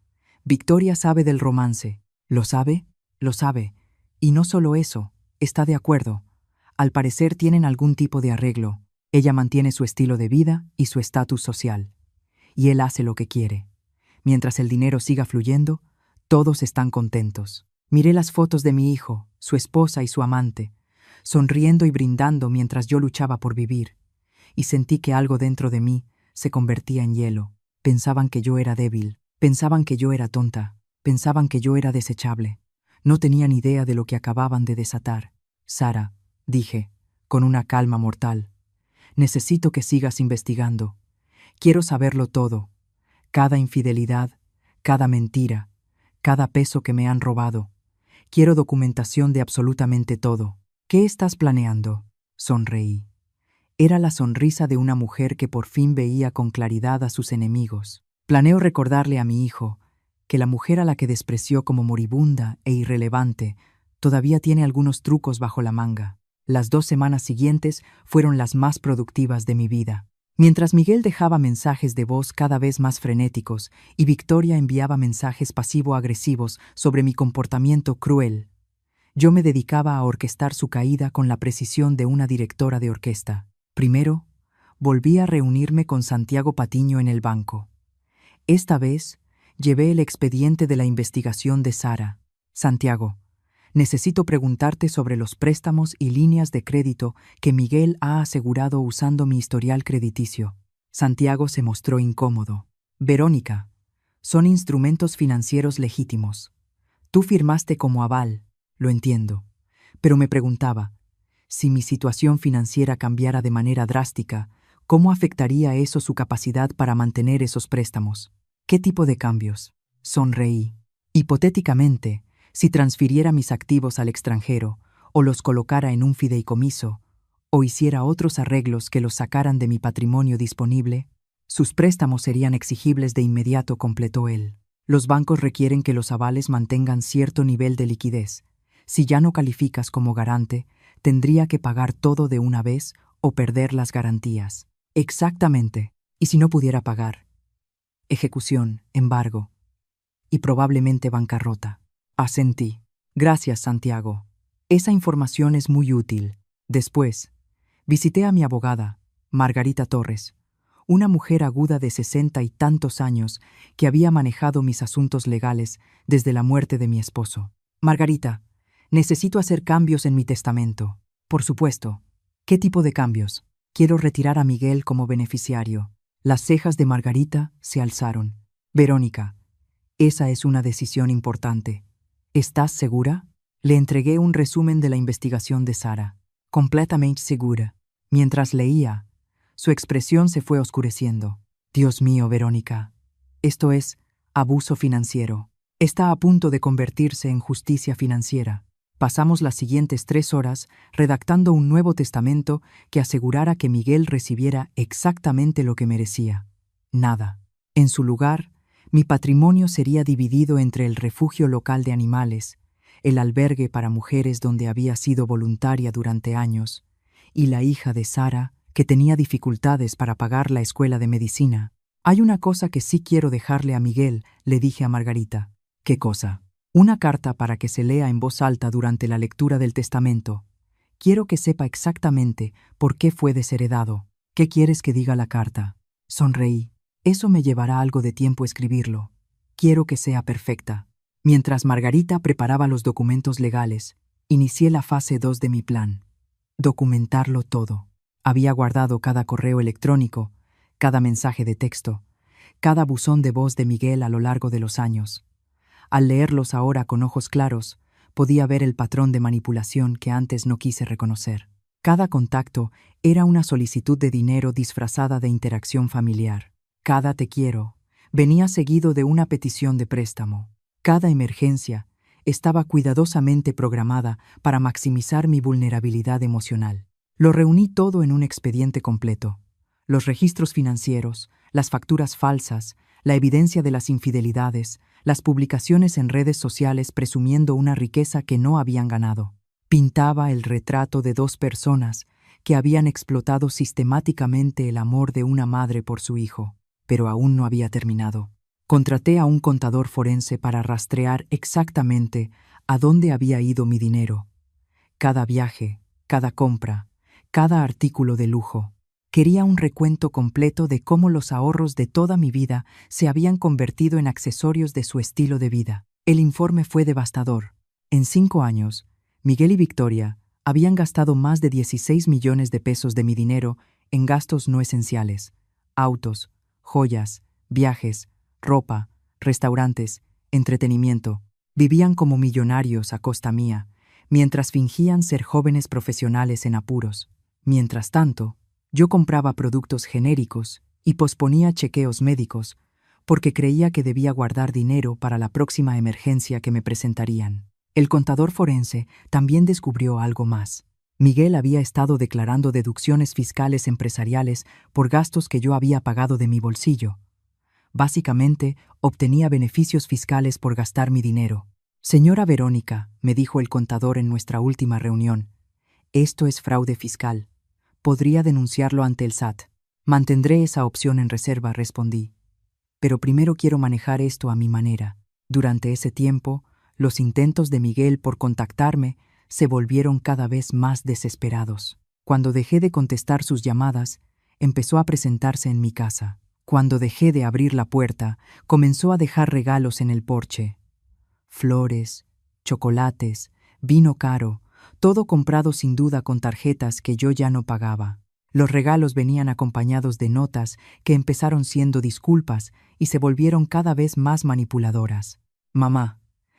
«Victoria sabe del romance». «¿Lo sabe?» «Lo sabe. Y no solo eso, está de acuerdo. Al parecer tienen algún tipo de arreglo. Ella mantiene su estilo de vida y su estatus social. Y él hace lo que quiere. Mientras el dinero siga fluyendo, todos están contentos. Miré las fotos de mi hijo, su esposa y su amante, sonriendo y brindando mientras yo luchaba por vivir, y sentí que algo dentro de mí se convertía en hielo. Pensaban que yo era débil, pensaban que yo era tonta, pensaban que yo era desechable. No tenían idea de lo que acababan de desatar. Sara, dije, con una calma mortal, necesito que sigas investigando. Quiero saberlo todo. Cada infidelidad, cada mentira, cada peso que me han robado. Quiero documentación de absolutamente todo. ¿Qué estás planeando? Sonreí. Era la sonrisa de una mujer que por fin veía con claridad a sus enemigos. Planeo recordarle a mi hijo que la mujer a la que despreció como moribunda e irrelevante todavía tiene algunos trucos bajo la manga. Las 2 semanas siguientes fueron las más productivas de mi vida. Mientras Miguel dejaba mensajes de voz cada vez más frenéticos y Victoria enviaba mensajes pasivo-agresivos sobre mi comportamiento cruel, yo me dedicaba a orquestar su caída con la precisión de una directora de orquesta. Primero, volví a reunirme con Santiago Patiño en el banco. Esta vez, llevé el expediente de la investigación de Sara. Santiago, necesito preguntarte sobre los préstamos y líneas de crédito que Miguel ha asegurado usando mi historial crediticio. Santiago se mostró incómodo. Verónica, son instrumentos financieros legítimos. Tú firmaste como aval, lo entiendo, pero me preguntaba, si mi situación financiera cambiara de manera drástica, ¿cómo afectaría eso su capacidad para mantener esos préstamos? ¿Qué tipo de cambios? Sonreí. Hipotéticamente, si transfiriera mis activos al extranjero, o los colocara en un fideicomiso, o hiciera otros arreglos que los sacaran de mi patrimonio disponible, sus préstamos serían exigibles de inmediato, completó él. Los bancos requieren que los avales mantengan cierto nivel de liquidez. Si ya no calificas como garante, tendría que pagar todo de una vez o perder las garantías. Exactamente. ¿Y si no pudiera pagar? Ejecución, embargo. Y probablemente bancarrota. Asentí. Gracias, Santiago. Esa información es muy útil. Después, visité a mi abogada, Margarita Torres, una mujer aguda de 60 y tantos años que había manejado mis asuntos legales desde la muerte de mi esposo. Margarita, necesito hacer cambios en mi testamento. Por supuesto. ¿Qué tipo de cambios? Quiero retirar a Miguel como beneficiario. Las cejas de Margarita se alzaron. Verónica, esa es una decisión importante. ¿Estás segura? Le entregué un resumen de la investigación de Sara. Completamente segura. Mientras leía, su expresión se fue oscureciendo. Dios mío, Verónica. Esto es abuso financiero. Está a punto de convertirse en justicia financiera. Pasamos las siguientes 3 horas redactando un nuevo testamento que asegurara que Miguel recibiera exactamente lo que merecía. Nada. En su lugar, mi patrimonio sería dividido entre el refugio local de animales, el albergue para mujeres donde había sido voluntaria durante años, y la hija de Sara, que tenía dificultades para pagar la escuela de medicina. Hay una cosa que sí quiero dejarle a Miguel, le dije a Margarita. ¿Qué cosa? Una carta para que se lea en voz alta durante la lectura del testamento. Quiero que sepa exactamente por qué fue desheredado. ¿Qué quieres que diga la carta? Sonreí. Eso me llevará algo de tiempo escribirlo. Quiero que sea perfecta. Mientras Margarita preparaba los documentos legales, inicié la fase 2 de mi plan. Documentarlo todo. Había guardado cada correo electrónico, cada mensaje de texto, cada buzón de voz de Miguel a lo largo de los años. Al leerlos ahora con ojos claros, podía ver el patrón de manipulación que antes no quise reconocer. Cada contacto era una solicitud de dinero disfrazada de interacción familiar. Cada te quiero venía seguido de una petición de préstamo. Cada emergencia estaba cuidadosamente programada para maximizar mi vulnerabilidad emocional. Lo reuní todo en un expediente completo. Los registros financieros, las facturas falsas, la evidencia de las infidelidades, las publicaciones en redes sociales presumiendo una riqueza que no habían ganado. Pintaba el retrato de 2 personas que habían explotado sistemáticamente el amor de una madre por su hijo, pero aún no había terminado. Contraté a un contador forense para rastrear exactamente a dónde había ido mi dinero. Cada viaje, cada compra, cada artículo de lujo. Quería un recuento completo de cómo los ahorros de toda mi vida se habían convertido en accesorios de su estilo de vida. El informe fue devastador. En 5 años, Miguel y Victoria habían gastado más de 16 millones de pesos de mi dinero en gastos no esenciales: autos, joyas, viajes, ropa, restaurantes, entretenimiento. Vivían como millonarios a costa mía, mientras fingían ser jóvenes profesionales en apuros. Mientras tanto, yo compraba productos genéricos y posponía chequeos médicos porque creía que debía guardar dinero para la próxima emergencia que me presentarían. El contador forense también descubrió algo más. Miguel había estado declarando deducciones fiscales empresariales por gastos que yo había pagado de mi bolsillo. Básicamente, obtenía beneficios fiscales por gastar mi dinero. Señora Verónica, me dijo el contador en nuestra última reunión, esto es fraude fiscal. Podría denunciarlo ante el SAT. Mantendré esa opción en reserva, respondí. Pero primero quiero manejar esto a mi manera. Durante ese tiempo, los intentos de Miguel por contactarme se volvieron cada vez más desesperados. Cuando dejé de contestar sus llamadas, empezó a presentarse en mi casa. Cuando dejé de abrir la puerta, comenzó a dejar regalos en el porche. Flores, chocolates, vino caro, todo comprado sin duda con tarjetas que yo ya no pagaba. Los regalos venían acompañados de notas que empezaron siendo disculpas y se volvieron cada vez más manipuladoras. Mamá,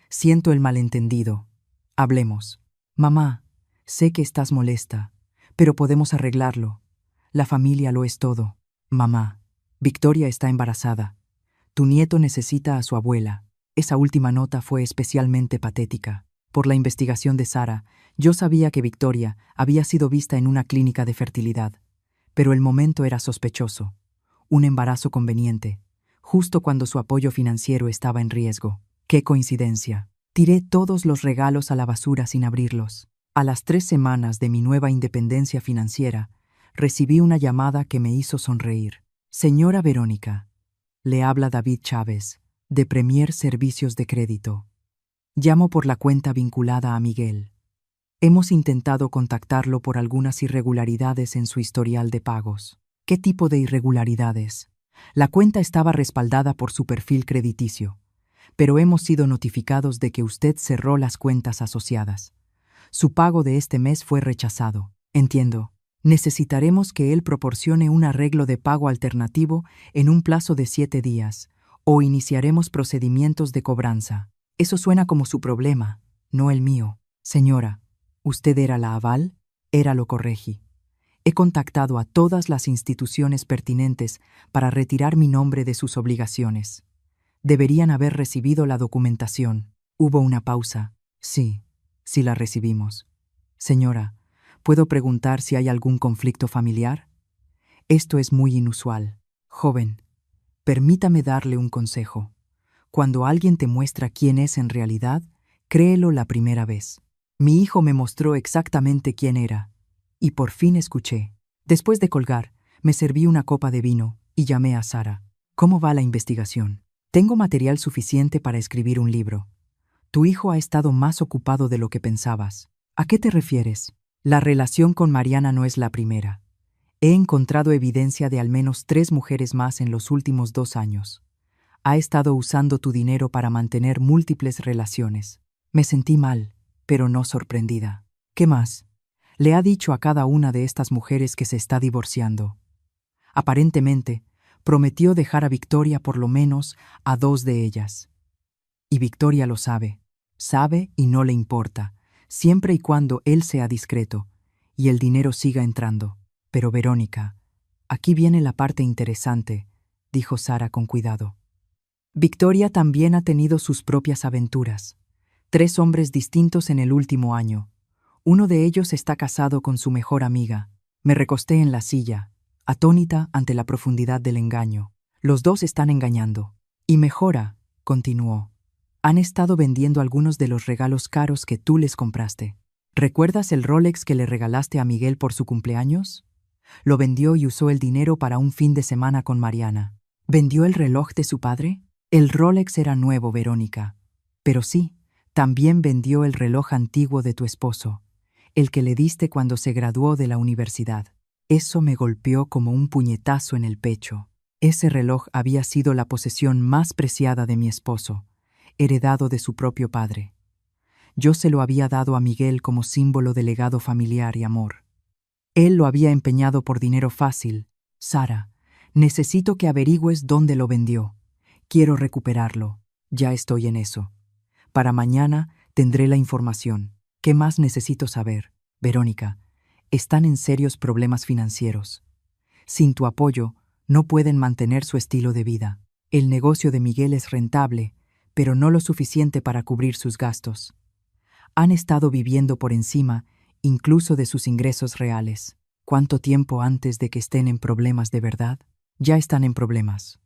siento el malentendido. Hablemos. Mamá, sé que estás molesta, pero podemos arreglarlo. La familia lo es todo. Mamá, Victoria está embarazada. Tu nieto necesita a su abuela. Esa última nota fue especialmente patética. Por la investigación de Sara, yo sabía que Victoria había sido vista en una clínica de fertilidad, pero el momento era sospechoso. Un embarazo conveniente, justo cuando su apoyo financiero estaba en riesgo. ¡Qué coincidencia! Tiré todos los regalos a la basura sin abrirlos. A las 3 semanas de mi nueva independencia financiera, recibí una llamada que me hizo sonreír. Señora Verónica, le habla David Chávez, de Premier Servicios de Crédito. Llamo por la cuenta vinculada a Miguel. Hemos intentado contactarlo por algunas irregularidades en su historial de pagos. ¿Qué tipo de irregularidades? La cuenta estaba respaldada por su perfil crediticio, pero hemos sido notificados de que usted cerró las cuentas asociadas. Su pago de este mes fue rechazado. Entiendo. Necesitaremos que él proporcione un arreglo de pago alternativo en un plazo de 7 días, o iniciaremos procedimientos de cobranza. Eso suena como su problema, no el mío. Señora, ¿usted era la aval? Era lo corregí. He contactado a todas las instituciones pertinentes para retirar mi nombre de sus obligaciones. Deberían haber recibido la documentación. Hubo una pausa. Sí la recibimos. Señora, ¿puedo preguntar si hay algún conflicto familiar? Esto es muy inusual. Joven, permítame darle un consejo. Cuando alguien te muestra quién es en realidad, créelo la primera vez. Mi hijo me mostró exactamente quién era, y por fin escuché. Después de colgar, me serví una copa de vino y llamé a Sara. ¿Cómo va la investigación? Tengo material suficiente para escribir un libro. Tu hijo ha estado más ocupado de lo que pensabas. ¿A qué te refieres? La relación con Mariana no es la primera. He encontrado evidencia de al menos 3 mujeres más en los últimos 2 años. Ha estado usando tu dinero para mantener múltiples relaciones. Me sentí mal, pero no sorprendida. ¿Qué más? Le ha dicho a cada una de estas mujeres que se está divorciando. Aparentemente, prometió dejar a Victoria por lo menos a 2 de ellas. Y Victoria lo sabe. Sabe y no le importa, siempre y cuando él sea discreto y el dinero siga entrando. Pero Verónica, aquí viene la parte interesante, dijo Sara con cuidado. Victoria también ha tenido sus propias aventuras. 3 hombres distintos en el último año. Uno de ellos está casado con su mejor amiga. Me recosté en la silla, atónita ante la profundidad del engaño. Los 2 están engañando. Y mejora, continuó. Han estado vendiendo algunos de los regalos caros que tú les compraste. ¿Recuerdas el Rolex que le regalaste a Miguel por su cumpleaños? Lo vendió y usó el dinero para un fin de semana con Mariana. ¿Vendió el reloj de su padre? El Rolex era nuevo, Verónica. Pero sí, también vendió el reloj antiguo de tu esposo, el que le diste cuando se graduó de la universidad. Eso me golpeó como un puñetazo en el pecho. Ese reloj había sido la posesión más preciada de mi esposo, heredado de su propio padre. Yo se lo había dado a Miguel como símbolo de legado familiar y amor. Él lo había empeñado por dinero fácil. Sara, necesito que averigües dónde lo vendió. Quiero recuperarlo. Ya estoy en eso. Para mañana tendré la información. ¿Qué más necesito saber? Verónica, están en serios problemas financieros. Sin tu apoyo, no pueden mantener su estilo de vida. El negocio de Miguel es rentable, pero no lo suficiente para cubrir sus gastos. Han estado viviendo por encima, incluso de sus ingresos reales. ¿Cuánto tiempo antes de que estén en problemas de verdad? Ya están en problemas.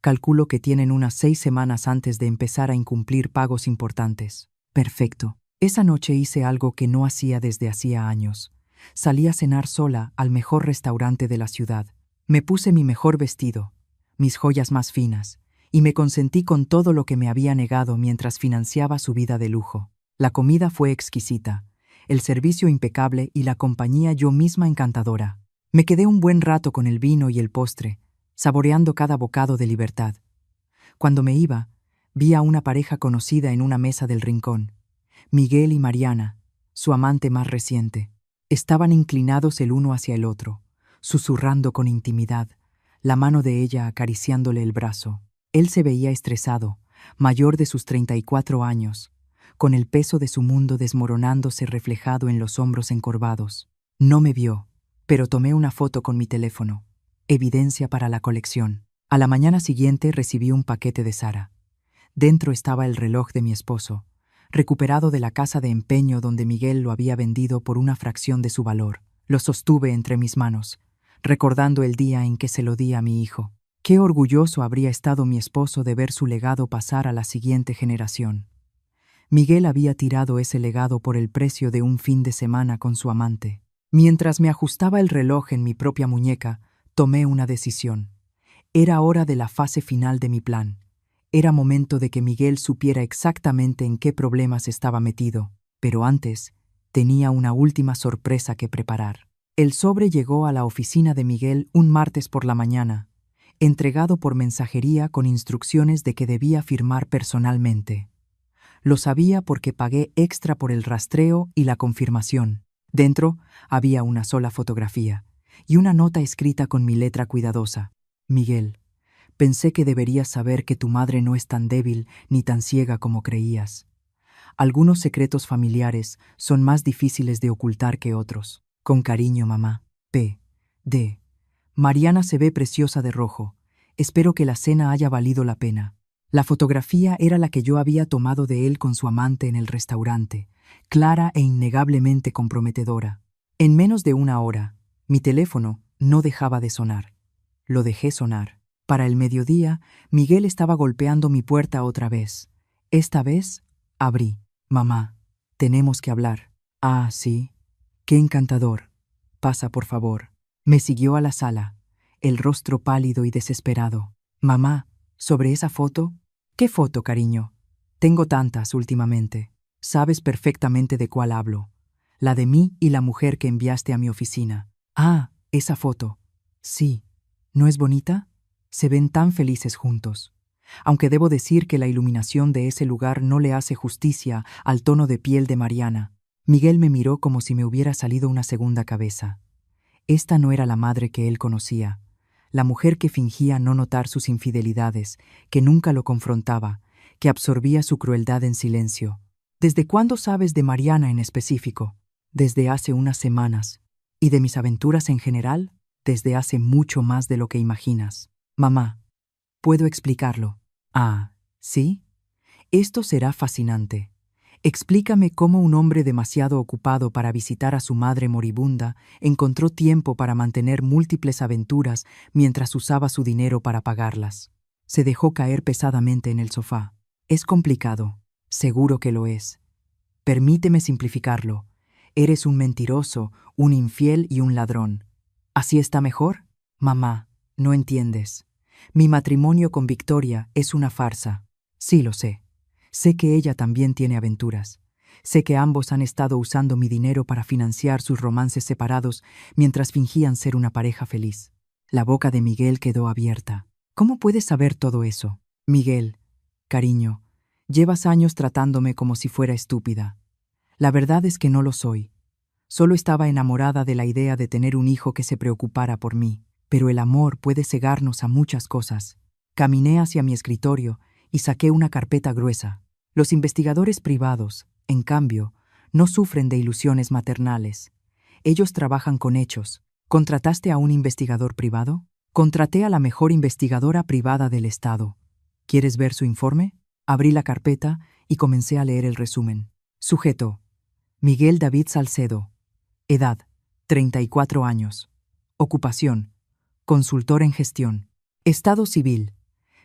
Calculo que tienen unas 6 semanas antes de empezar a incumplir pagos importantes. Perfecto. Esa noche hice algo que no hacía desde hacía años. Salí a cenar sola al mejor restaurante de la ciudad. Me puse mi mejor vestido, mis joyas más finas, y me consentí con todo lo que me había negado mientras financiaba su vida de lujo. La comida fue exquisita, el servicio impecable y la compañía yo misma encantadora. Me quedé un buen rato con el vino y el postre, saboreando cada bocado de libertad. Cuando me iba, vi a una pareja conocida en una mesa del rincón. Miguel y Mariana, su amante más reciente. Estaban inclinados el uno hacia el otro, susurrando con intimidad, la mano de ella acariciándole el brazo. Él se veía estresado, mayor de sus 34 años, con el peso de su mundo desmoronándose reflejado en los hombros encorvados. No me vio, pero tomé una foto con mi teléfono, evidencia para la colección. A la mañana siguiente recibí un paquete de Sara. Dentro estaba el reloj de mi esposo, recuperado de la casa de empeño donde Miguel lo había vendido por una fracción de su valor. Lo sostuve entre mis manos, recordando el día en que se lo di a mi hijo. Qué orgulloso habría estado mi esposo de ver su legado pasar a la siguiente generación. Miguel había tirado ese legado por el precio de un fin de semana con su amante. Mientras me ajustaba el reloj en mi propia muñeca, tomé una decisión. Era hora de la fase final de mi plan. Era momento de que Miguel supiera exactamente en qué problemas estaba metido, pero antes tenía una última sorpresa que preparar. El sobre llegó a la oficina de Miguel un martes por la mañana, entregado por mensajería con instrucciones de que debía firmar personalmente. Lo sabía porque pagué extra por el rastreo y la confirmación. Dentro había una sola fotografía y una nota escrita con mi letra cuidadosa. Miguel, pensé que deberías saber que tu madre no es tan débil ni tan ciega como creías. Algunos secretos familiares son más difíciles de ocultar que otros. Con cariño, mamá. P. D. Mariana se ve preciosa de rojo. Espero que la cena haya valido la pena. La fotografía era la que yo había tomado de él con su amante en el restaurante, clara e innegablemente comprometedora. En menos de una hora, mi teléfono no dejaba de sonar. Lo dejé sonar. Para el mediodía, Miguel estaba golpeando mi puerta otra vez. Esta vez, abrí. Mamá, tenemos que hablar. Ah, sí. Qué encantador. Pasa, por favor. Me siguió a la sala, el rostro pálido y desesperado. Mamá, ¿sobre esa foto? ¿Qué foto, cariño? Tengo tantas últimamente. Sabes perfectamente de cuál hablo. La de mí y la mujer que enviaste a mi oficina. Ah, esa foto. Sí. ¿No es bonita? Se ven tan felices juntos. Aunque debo decir que la iluminación de ese lugar no le hace justicia al tono de piel de Mariana. Miguel me miró como si me hubiera salido una segunda cabeza. Esta no era la madre que él conocía. La mujer que fingía no notar sus infidelidades, que nunca lo confrontaba, que absorbía su crueldad en silencio. ¿Desde cuándo sabes de Mariana en específico? Desde hace unas semanas. ¿Y de mis aventuras en general? Desde hace mucho más de lo que imaginas. Mamá, ¿puedo explicarlo? Ah, ¿sí? Esto será fascinante. Explícame cómo un hombre demasiado ocupado para visitar a su madre moribunda encontró tiempo para mantener múltiples aventuras mientras usaba su dinero para pagarlas. Se dejó caer pesadamente en el sofá. Es complicado. Seguro que lo es. Permíteme simplificarlo. Eres un mentiroso, un infiel y un ladrón. ¿Así está mejor? Mamá, no entiendes. Mi matrimonio con Victoria es una farsa. Sí lo sé. Sé que ella también tiene aventuras. Sé que ambos han estado usando mi dinero para financiar sus romances separados mientras fingían ser una pareja feliz. La boca de Miguel quedó abierta. ¿Cómo puedes saber todo eso? Miguel, cariño, llevas años tratándome como si fuera estúpida. La verdad es que no lo soy. Solo estaba enamorada de la idea de tener un hijo que se preocupara por mí. Pero el amor puede cegarnos a muchas cosas. Caminé hacia mi escritorio y saqué una carpeta gruesa. Los investigadores privados, en cambio, no sufren de ilusiones maternales. Ellos trabajan con hechos. ¿Contrataste a un investigador privado? Contraté a la mejor investigadora privada del estado. ¿Quieres ver su informe? Abrí la carpeta y comencé a leer el resumen. Sujeto: Miguel David Salcedo. Edad: 34 años. Ocupación: consultor en gestión. Estado civil: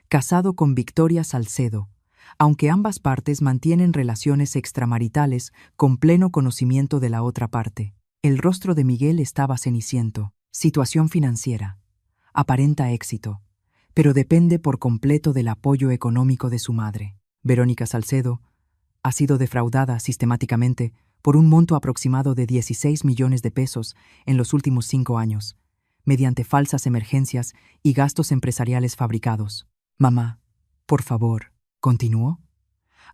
casado con Victoria Salcedo, aunque ambas partes mantienen relaciones extramaritales con pleno conocimiento de la otra parte. El rostro de Miguel estaba ceniciento. Situación financiera: aparenta éxito, pero depende por completo del apoyo económico de su madre. Verónica Salcedo ha sido defraudada sistemáticamente por un monto aproximado de 16 millones de pesos en los últimos 5 años, mediante falsas emergencias y gastos empresariales fabricados. Mamá, por favor, ¿continuó?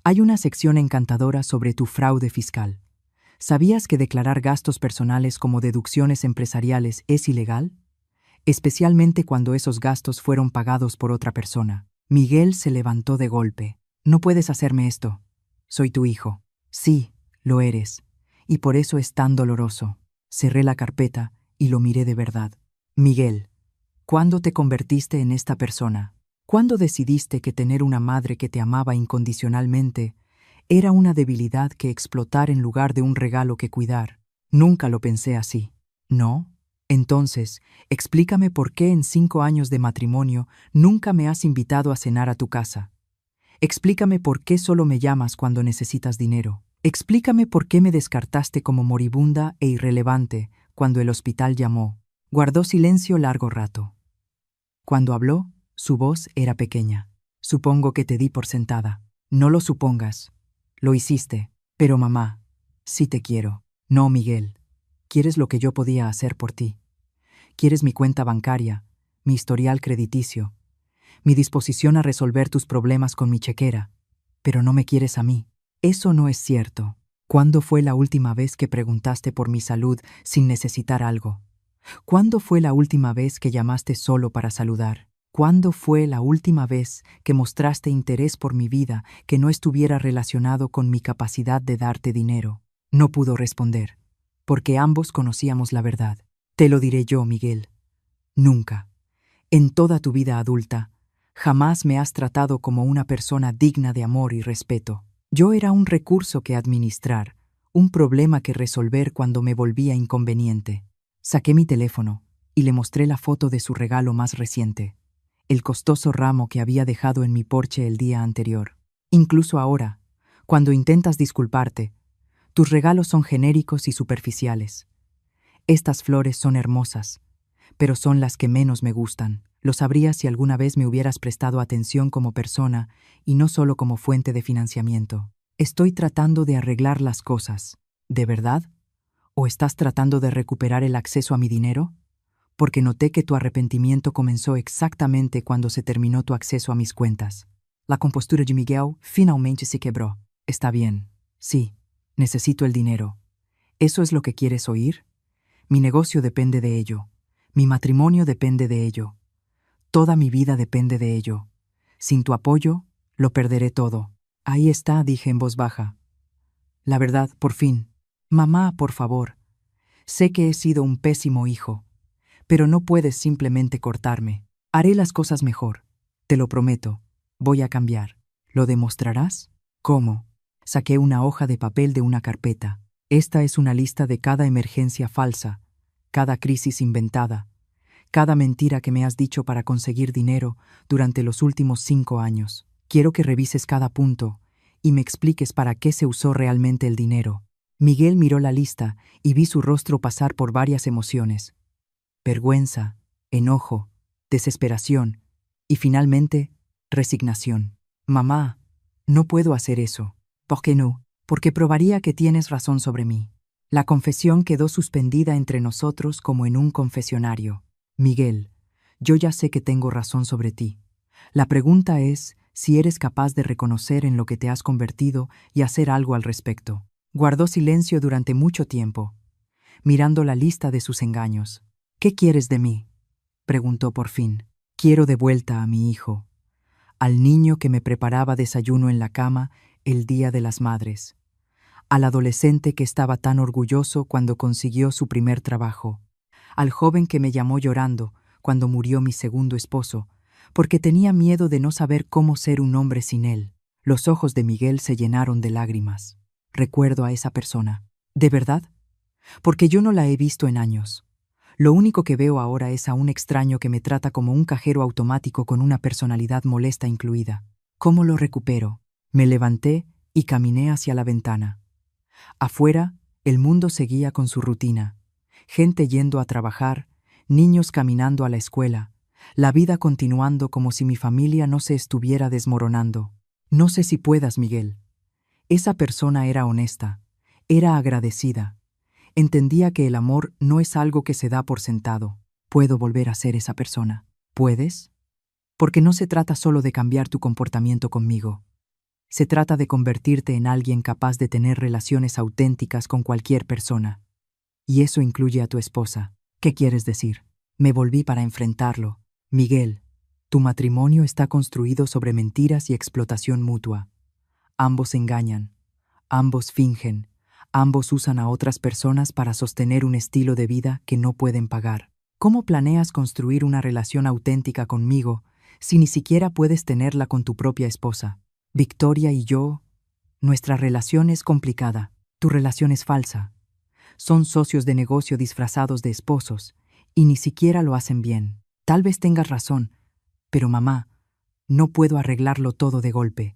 Hay una sección encantadora sobre tu fraude fiscal. ¿Sabías que declarar gastos personales como deducciones empresariales es ilegal? Especialmente cuando esos gastos fueron pagados por otra persona. Miguel se levantó de golpe. No puedes hacerme esto. Soy tu hijo. Sí, lo eres. Y por eso es tan doloroso. Cerré la carpeta y lo miré de verdad. Miguel, ¿cuándo te convertiste en esta persona? ¿Cuándo decidiste que tener una madre que te amaba incondicionalmente era una debilidad que explotar en lugar de un regalo que cuidar? Nunca lo pensé así. ¿No? Entonces, explícame por qué en 5 años de matrimonio nunca me has invitado a cenar a tu casa. Explícame por qué solo me llamas cuando necesitas dinero. Explícame por qué me descartaste como moribunda e irrelevante cuando el hospital llamó. Guardó silencio largo rato. Cuando habló, su voz era pequeña. Supongo que te di por sentada. No lo supongas. Lo hiciste. Pero mamá, sí te quiero. No, Miguel. Quieres lo que yo podía hacer por ti. Quieres mi cuenta bancaria, mi historial crediticio, mi disposición a resolver tus problemas con mi chequera. Pero no me quieres a mí. Eso no es cierto. ¿Cuándo fue la última vez que preguntaste por mi salud sin necesitar algo? ¿Cuándo fue la última vez que llamaste solo para saludar? ¿Cuándo fue la última vez que mostraste interés por mi vida que no estuviera relacionado con mi capacidad de darte dinero? No pudo responder, porque ambos conocíamos la verdad. Te lo diré yo, Miguel. Nunca, en toda tu vida adulta, jamás me has tratado como una persona digna de amor y respeto. Yo era un recurso que administrar, un problema que resolver cuando me volvía inconveniente. Saqué mi teléfono y le mostré la foto de su regalo más reciente, el costoso ramo que había dejado en mi porche el día anterior. Incluso ahora, cuando intentas disculparte, tus regalos son genéricos y superficiales. Estas flores son hermosas, pero son las que menos me gustan. Lo sabrías si alguna vez me hubieras prestado atención como persona y no solo como fuente de financiamiento. Estoy tratando de arreglar las cosas. ¿De verdad? ¿O estás tratando de recuperar el acceso a mi dinero? Porque noté que tu arrepentimiento comenzó exactamente cuando se terminó tu acceso a mis cuentas. La compostura de Miguel finalmente se quebró. Está bien. Sí, necesito el dinero. ¿Eso es lo que quieres oír? Mi negocio depende de ello. Mi matrimonio depende de ello. Toda mi vida depende de ello. Sin tu apoyo, lo perderé todo. Ahí está, dije en voz baja. La verdad, por fin. Mamá, por favor. Sé que he sido un pésimo hijo, pero no puedes simplemente cortarme. Haré las cosas mejor. Te lo prometo. Voy a cambiar. ¿Lo demostrarás? ¿Cómo? Saqué una hoja de papel de una carpeta. Esta es una lista de cada emergencia falsa, cada crisis inventada, cada mentira que me has dicho para conseguir dinero durante los últimos 5 años. Quiero que revises cada punto y me expliques para qué se usó realmente el dinero. Miguel miró la lista y vi su rostro pasar por varias emociones: vergüenza, enojo, desesperación y finalmente, resignación. Mamá, no puedo hacer eso. ¿Por qué no? porque probaría que tienes razón sobre mí. La confesión quedó suspendida entre nosotros como en un confesionario. Miguel, yo ya sé que tengo razón sobre ti. La pregunta es si eres capaz de reconocer en lo que te has convertido y hacer algo al respecto. Guardó silencio durante mucho tiempo, mirando la lista de sus engaños. ¿Qué quieres de mí?, preguntó por fin. Quiero de vuelta a mi hijo, al niño que me preparaba desayuno en la cama el Día de las Madres, al adolescente que estaba tan orgulloso cuando consiguió su primer trabajo, al joven que me llamó llorando cuando murió mi segundo esposo, porque tenía miedo de no saber cómo ser un hombre sin él. Los ojos de Miguel se llenaron de lágrimas. Recuerdo a esa persona. ¿De verdad? Porque yo no la he visto en años. Lo único que veo ahora es a un extraño que me trata como un cajero automático con una personalidad molesta incluida. ¿Cómo lo recupero? Me levanté y caminé hacia la ventana. Afuera, el mundo seguía con su rutina. Gente yendo a trabajar, niños caminando a la escuela, la vida continuando como si mi familia no se estuviera desmoronando. No sé si puedas, Miguel. Esa persona era honesta, era agradecida. Entendía que el amor no es algo que se da por sentado. Puedo volver a ser esa persona. ¿Puedes? Porque no se trata solo de cambiar tu comportamiento conmigo. Se trata de convertirte en alguien capaz de tener relaciones auténticas con cualquier persona. Y eso incluye a tu esposa. ¿Qué quieres decir? Me volví para enfrentarlo. Miguel, tu matrimonio está construido sobre mentiras y explotación mutua. Ambos engañan, ambos fingen, ambos usan a otras personas para sostener un estilo de vida que no pueden pagar. ¿Cómo planeas construir una relación auténtica conmigo si ni siquiera puedes tenerla con tu propia esposa? Victoria y yo, nuestra relación es complicada. Tu relación es falsa. Son socios de negocio disfrazados de esposos, y ni siquiera lo hacen bien. Tal vez tengas razón, pero mamá, no puedo arreglarlo todo de golpe.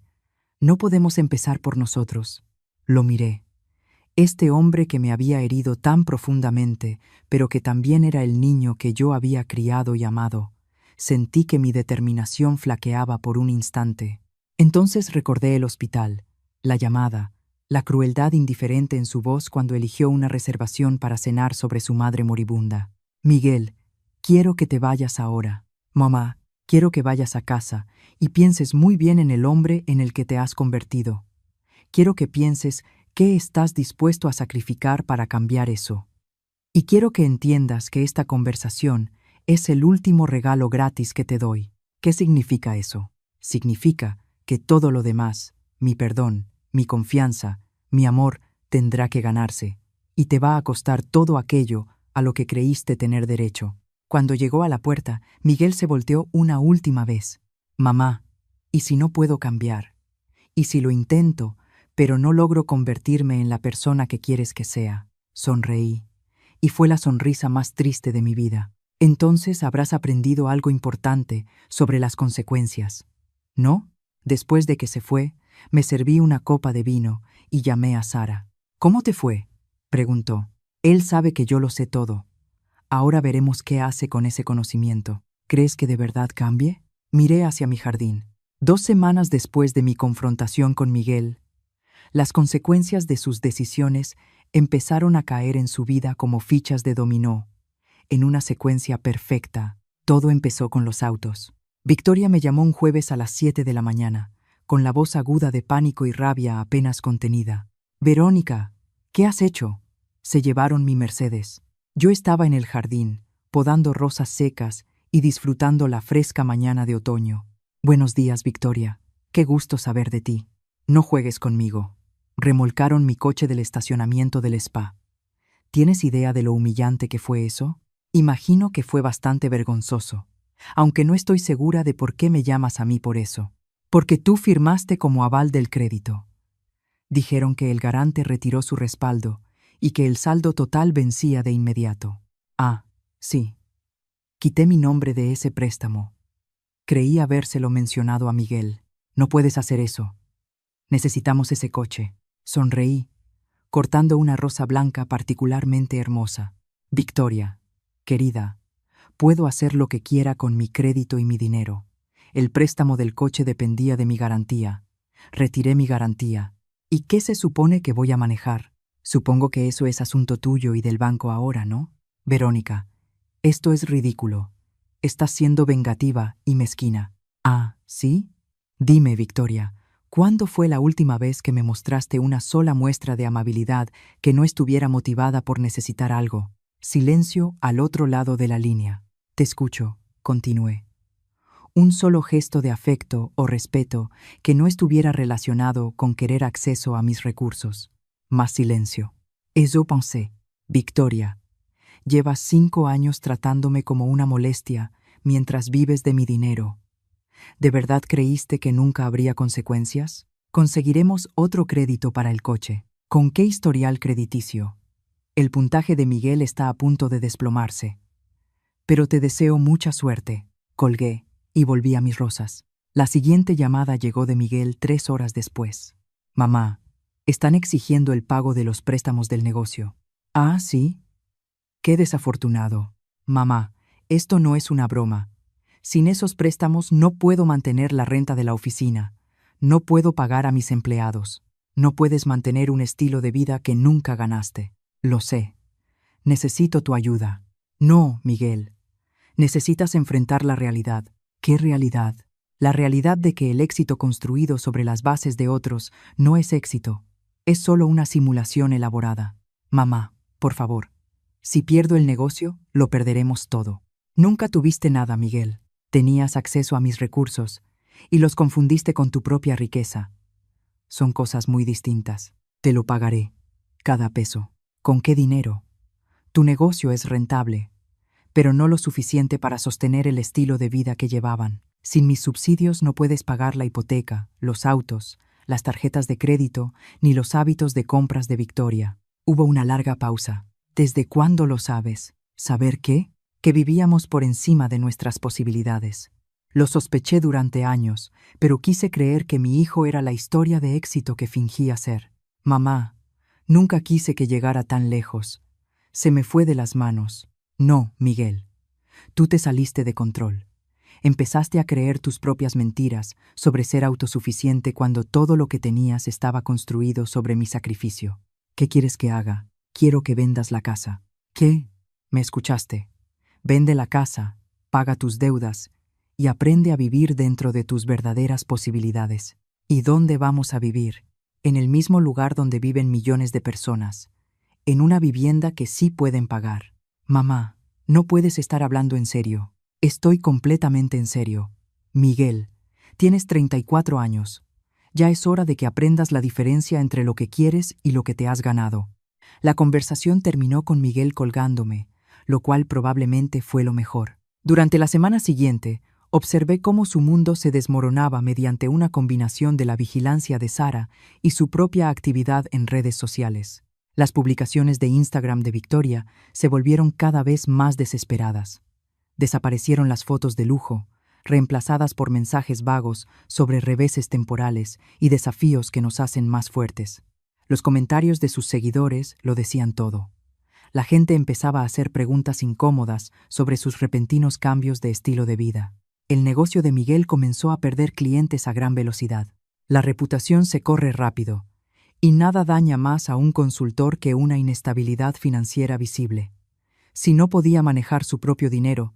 No podemos empezar por nosotros. Lo miré. Este hombre que me había herido tan profundamente, pero que también era el niño que yo había criado y amado. Sentí que mi determinación flaqueaba por un instante. Entonces recordé el hospital, la llamada, la crueldad indiferente en su voz cuando eligió una reservación para cenar sobre su madre moribunda. Miguel, quiero que te vayas ahora. Mamá, quiero que vayas a casa y pienses muy bien en el hombre en el que te has convertido. Quiero que pienses qué estás dispuesto a sacrificar para cambiar eso. Y quiero que entiendas que esta conversación es el último regalo gratis que te doy. ¿Qué significa eso? Significa que todo lo demás, mi perdón, mi confianza, mi amor, tendrá que ganarse, y te va a costar todo aquello a lo que creíste tener derecho. Cuando llegó a la puerta, Miguel se volteó una última vez. Mamá, ¿y si no puedo cambiar? ¿Y si lo intento, pero no logro convertirme en la persona que quieres que sea? Sonreí, y fue la sonrisa más triste de mi vida. Entonces habrás aprendido algo importante sobre las consecuencias, ¿no? Después de que se fue, me serví una copa de vino y llamé a Sara. ¿Cómo te fue?, preguntó. Él sabe que yo lo sé todo. Ahora veremos qué hace con ese conocimiento. ¿Crees que de verdad cambie? Miré hacia mi jardín. 2 semanas después de mi confrontación con Miguel, las consecuencias de sus decisiones empezaron a caer en su vida como fichas de dominó, en una secuencia perfecta. Todo empezó con los autos. Victoria me llamó un jueves a las 7 de la mañana, con la voz aguda de pánico y rabia apenas contenida. Verónica, ¿qué has hecho? Se llevaron mi Mercedes. Yo estaba en el jardín, podando rosas secas y disfrutando la fresca mañana de otoño. Buenos días, Victoria. Qué gusto saber de ti. No juegues conmigo. Remolcaron mi coche del estacionamiento del spa. ¿Tienes idea de lo humillante que fue eso? Imagino que fue bastante vergonzoso, aunque no estoy segura de por qué me llamas a mí por eso. Porque tú firmaste como aval del crédito. Dijeron que el garante retiró su respaldo y que el saldo total vencía de inmediato. Ah, sí. Quité mi nombre de ese préstamo. Creí habérselo mencionado a Miguel. No puedes hacer eso. Necesitamos ese coche. Sonreí, cortando una rosa blanca particularmente hermosa. Victoria, querida, puedo hacer lo que quiera con mi crédito y mi dinero. El préstamo del coche dependía de mi garantía. Retiré mi garantía. ¿Y qué se supone que voy a manejar? Supongo que eso es asunto tuyo y del banco ahora, ¿no? Verónica, esto es ridículo. Estás siendo vengativa y mezquina. Ah, ¿sí? Dime, Victoria, ¿cuándo fue la última vez que me mostraste una sola muestra de amabilidad que no estuviera motivada por necesitar algo? Silencio al otro lado de la línea. Te escucho, continué. Un solo gesto de afecto o respeto que no estuviera relacionado con querer acceso a mis recursos. Más silencio. Eso pensé. Victoria, llevas 5 años tratándome como una molestia mientras vives de mi dinero. ¿De verdad creíste que nunca habría consecuencias? Conseguiremos otro crédito para el coche. ¿Con qué historial crediticio? El puntaje de Miguel está a punto de desplomarse. Pero te deseo mucha suerte. Colgué y volví a mis rosas. La siguiente llamada llegó de Miguel 3 horas después. Mamá, están exigiendo el pago de los préstamos del negocio. Ah, ¿sí? Qué desafortunado. Mamá, esto no es una broma. Sin esos préstamos no puedo mantener la renta de la oficina. No puedo pagar a mis empleados. No puedes mantener un estilo de vida que nunca ganaste. Lo sé. Necesito tu ayuda. No, Miguel. Necesitas enfrentar la realidad. ¿Qué realidad? La realidad de que el éxito construido sobre las bases de otros no es éxito. Es solo una simulación elaborada. Mamá, por favor. Si pierdo el negocio, lo perderemos todo. Nunca tuviste nada, Miguel. Tenías acceso a mis recursos y los confundiste con tu propia riqueza. Son cosas muy distintas. Te lo pagaré. Cada peso. ¿Con qué dinero? Tu negocio es rentable, pero no lo suficiente para sostener el estilo de vida que llevaban. Sin mis subsidios no puedes pagar la hipoteca, los autos, las tarjetas de crédito, ni los hábitos de compras de Victoria. Hubo una larga pausa. ¿Desde cuándo lo sabes? ¿Saber qué? Que vivíamos por encima de nuestras posibilidades. Lo sospeché durante años, pero quise creer que mi hijo era la historia de éxito que fingía ser. Mamá, nunca quise que llegara tan lejos. Se me fue de las manos. No, Miguel. Tú te saliste de control. Empezaste a creer tus propias mentiras sobre ser autosuficiente cuando todo lo que tenías estaba construido sobre mi sacrificio. ¿Qué quieres que haga? Quiero que vendas la casa. ¿Qué? ¿Me escuchaste? Vende la casa, paga tus deudas y aprende a vivir dentro de tus verdaderas posibilidades. ¿Y dónde vamos a vivir? En el mismo lugar donde viven millones de personas, en una vivienda que sí pueden pagar. Mamá, no puedes estar hablando en serio. Estoy completamente en serio. Miguel, tienes 34 años. Ya es hora de que aprendas la diferencia entre lo que quieres y lo que te has ganado. La conversación terminó con Miguel colgándome, lo cual probablemente fue lo mejor. Durante la semana siguiente, observé cómo su mundo se desmoronaba mediante una combinación de la vigilancia de Sara y su propia actividad en redes sociales. Las publicaciones de Instagram de Victoria se volvieron cada vez más desesperadas. Desaparecieron las fotos de lujo, reemplazadas por mensajes vagos sobre reveses temporales y desafíos que nos hacen más fuertes. Los comentarios de sus seguidores lo decían todo. La gente empezaba a hacer preguntas incómodas sobre sus repentinos cambios de estilo de vida. El negocio de Miguel comenzó a perder clientes a gran velocidad. La reputación se corre rápido, y nada daña más a un consultor que una inestabilidad financiera visible. Si no podía manejar su propio dinero,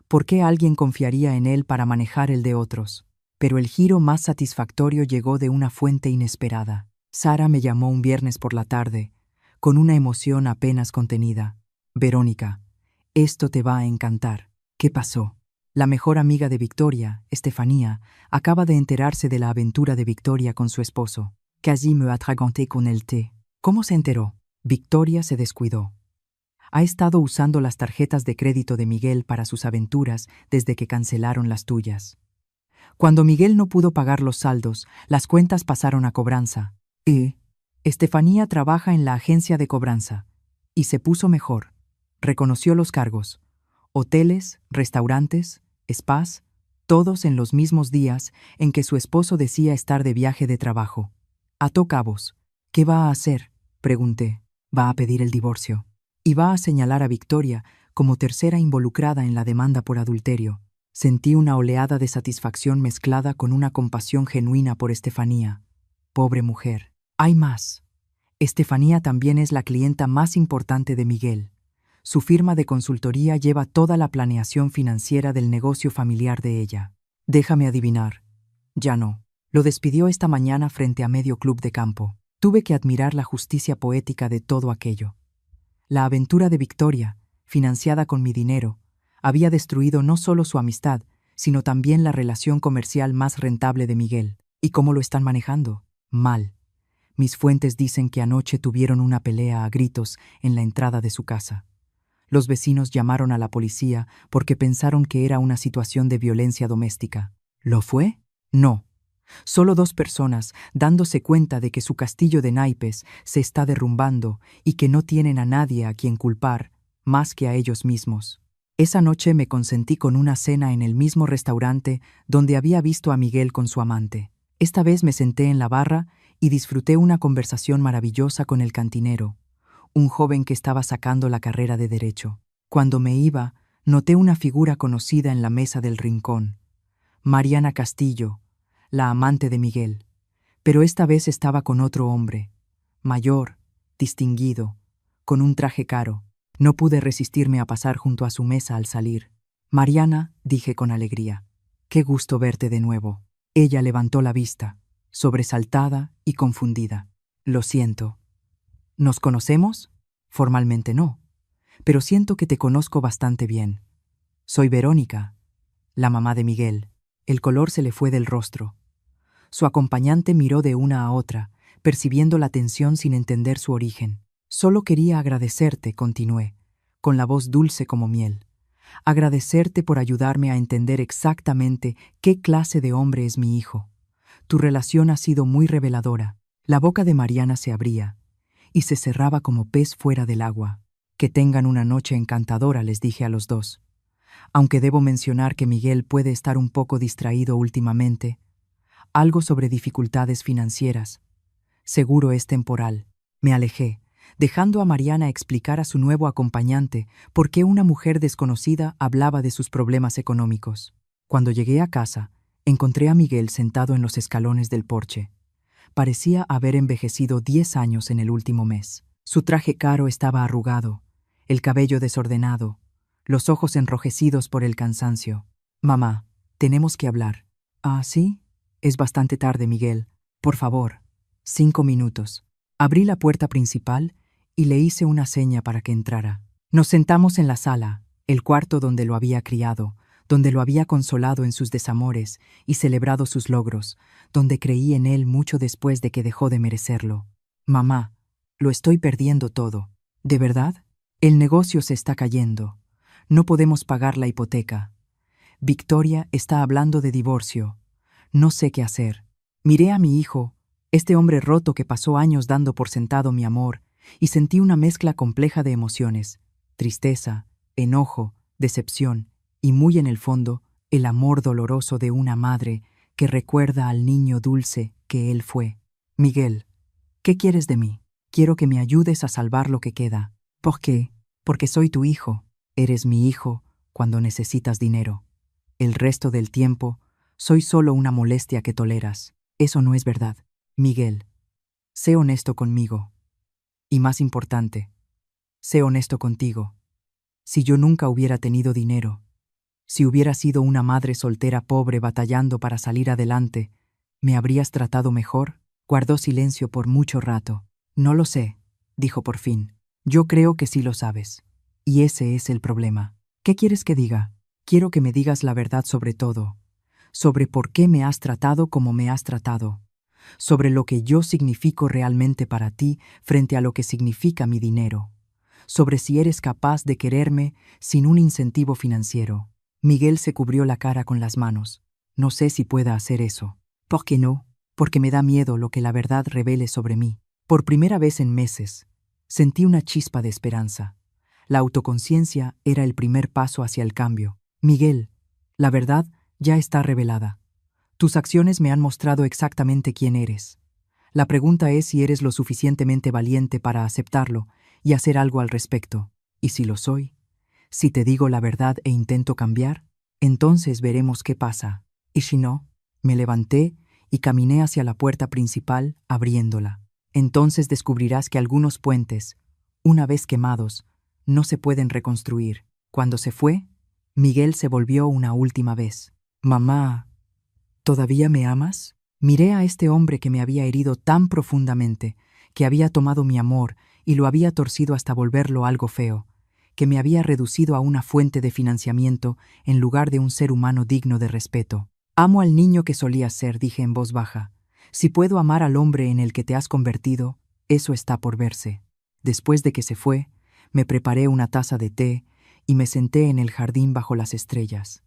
¿por qué alguien confiaría en él para manejar el de otros? Pero el giro más satisfactorio llegó de una fuente inesperada. Sara me llamó un viernes por la tarde, con una emoción apenas contenida. Verónica, esto te va a encantar. ¿Qué pasó? La mejor amiga de Victoria, Estefanía, acaba de enterarse de la aventura de Victoria con su esposo. Casi me atraganté con el té. ¿Cómo se enteró? Victoria se descuidó. Ha estado usando las tarjetas de crédito de Miguel para sus aventuras desde que cancelaron las tuyas. Cuando Miguel no pudo pagar los saldos, las cuentas pasaron a cobranza. Estefanía trabaja en la agencia de cobranza y se puso mejor. Reconoció los cargos. Hoteles, restaurantes, spas, todos en los mismos días en que su esposo decía estar de viaje de trabajo. Ató cabos. ¿Qué va a hacer?, pregunté. Va a pedir el divorcio. Y va a señalar a Victoria como tercera involucrada en la demanda por adulterio. Sentí una oleada de satisfacción mezclada con una compasión genuina por Estefanía. Pobre mujer. Hay más. Estefanía también es la clienta más importante de Miguel. Su firma de consultoría lleva toda la planeación financiera del negocio familiar de ella. Déjame adivinar. Ya no. Lo despidió esta mañana frente a medio club de campo. Tuve que admirar la justicia poética de todo aquello. La aventura de Victoria, financiada con mi dinero, había destruido no solo su amistad, sino también la relación comercial más rentable de Miguel. ¿Y cómo lo están manejando? Mal. Mis fuentes dicen que anoche tuvieron una pelea a gritos en la entrada de su casa. Los vecinos llamaron a la policía porque pensaron que era una situación de violencia doméstica. ¿Lo fue? No. Solo 2 personas dándose cuenta de que su castillo de naipes se está derrumbando y que no tienen a nadie a quien culpar, más que a ellos mismos. Esa noche me consentí con una cena en el mismo restaurante donde había visto a Miguel con su amante. Esta vez me senté en la barra y disfruté una conversación maravillosa con el cantinero, un joven que estaba sacando la carrera de Derecho. Cuando me iba, noté una figura conocida en la mesa del rincón. Mariana Castillo, la amante de Miguel. Pero esta vez estaba con otro hombre, mayor, distinguido, con un traje caro. No pude resistirme a pasar junto a su mesa al salir. Mariana, dije con alegría, qué gusto verte de nuevo. Ella levantó la vista, sobresaltada y confundida. Lo siento. ¿Nos conocemos? Formalmente no, pero siento que te conozco bastante bien. Soy Verónica, la mamá de Miguel. El color se le fue del rostro. Su acompañante miró de una a otra, percibiendo la tensión sin entender su origen. Solo quería agradecerte, continué, con la voz dulce como miel. Agradecerte por ayudarme a entender exactamente qué clase de hombre es mi hijo. Tu relación ha sido muy reveladora. La boca de Mariana se abría y se cerraba como pez fuera del agua. Que tengan una noche encantadora, les dije a los dos. Aunque debo mencionar que Miguel puede estar un poco distraído últimamente. Algo sobre dificultades financieras. Seguro es temporal. Me alejé, dejando a Mariana explicar a su nuevo acompañante por qué una mujer desconocida hablaba de sus problemas económicos. Cuando llegué a casa, encontré a Miguel sentado en los escalones del porche. Parecía haber envejecido 10 años en el último mes. Su traje caro estaba arrugado, el cabello desordenado, los ojos enrojecidos por el cansancio. Mamá, tenemos que hablar. ¿Ah, sí? Es bastante tarde, Miguel. Por favor, 5 minutos. Abrí la puerta principal y le hice una seña para que entrara. Nos sentamos en la sala, el cuarto donde lo había criado, donde lo había consolado en sus desamores y celebrado sus logros, donde creí en él mucho después de que dejó de merecerlo. Mamá, lo estoy perdiendo todo. ¿De verdad? El negocio se está cayendo. No podemos pagar la hipoteca. Victoria está hablando de divorcio. No sé qué hacer. Miré a mi hijo, este hombre roto que pasó años dando por sentado mi amor, y sentí una mezcla compleja de emociones: tristeza, enojo, decepción, y muy en el fondo, el amor doloroso de una madre que recuerda al niño dulce que él fue. Miguel, ¿qué quieres de mí? Quiero que me ayudes a salvar lo que queda. ¿Por qué? Porque soy tu hijo. Eres mi hijo cuando necesitas dinero. El resto del tiempo, soy solo una molestia que toleras. Eso no es verdad. Miguel, sé honesto conmigo. Y más importante, sé honesto contigo. Si yo nunca hubiera tenido dinero, si hubiera sido una madre soltera pobre batallando para salir adelante, ¿me habrías tratado mejor? Guardó silencio por mucho rato. No lo sé, dijo por fin. Yo creo que sí lo sabes. Y ese es el problema. ¿Qué quieres que diga? Quiero que me digas la verdad sobre todo. Sobre por qué me has tratado como me has tratado. Sobre lo que yo significo realmente para ti frente a lo que significa mi dinero. Sobre si eres capaz de quererme sin un incentivo financiero. Miguel se cubrió la cara con las manos. No sé si pueda hacer eso. ¿Por qué no? Porque me da miedo lo que la verdad revele sobre mí. Por primera vez en meses, sentí una chispa de esperanza. La autoconciencia era el primer paso hacia el cambio. Miguel, la verdad ya está revelada. Tus acciones me han mostrado exactamente quién eres. La pregunta es si eres lo suficientemente valiente para aceptarlo y hacer algo al respecto. Y si lo soy, si te digo la verdad e intento cambiar, entonces veremos qué pasa. Y si no, me levanté y caminé hacia la puerta principal, abriéndola. Entonces descubrirás que algunos puentes, una vez quemados, no se pueden reconstruir. Cuando se fue, Miguel se volvió una última vez. Mamá, ¿todavía me amas? Miré a este hombre que me había herido tan profundamente, que había tomado mi amor y lo había torcido hasta volverlo algo feo, que me había reducido a una fuente de financiamiento en lugar de un ser humano digno de respeto. Amo al niño que solías ser, dije en voz baja. Si puedo amar al hombre en el que te has convertido, eso está por verse. Después de que se fue, me preparé una taza de té y me senté en el jardín bajo las estrellas.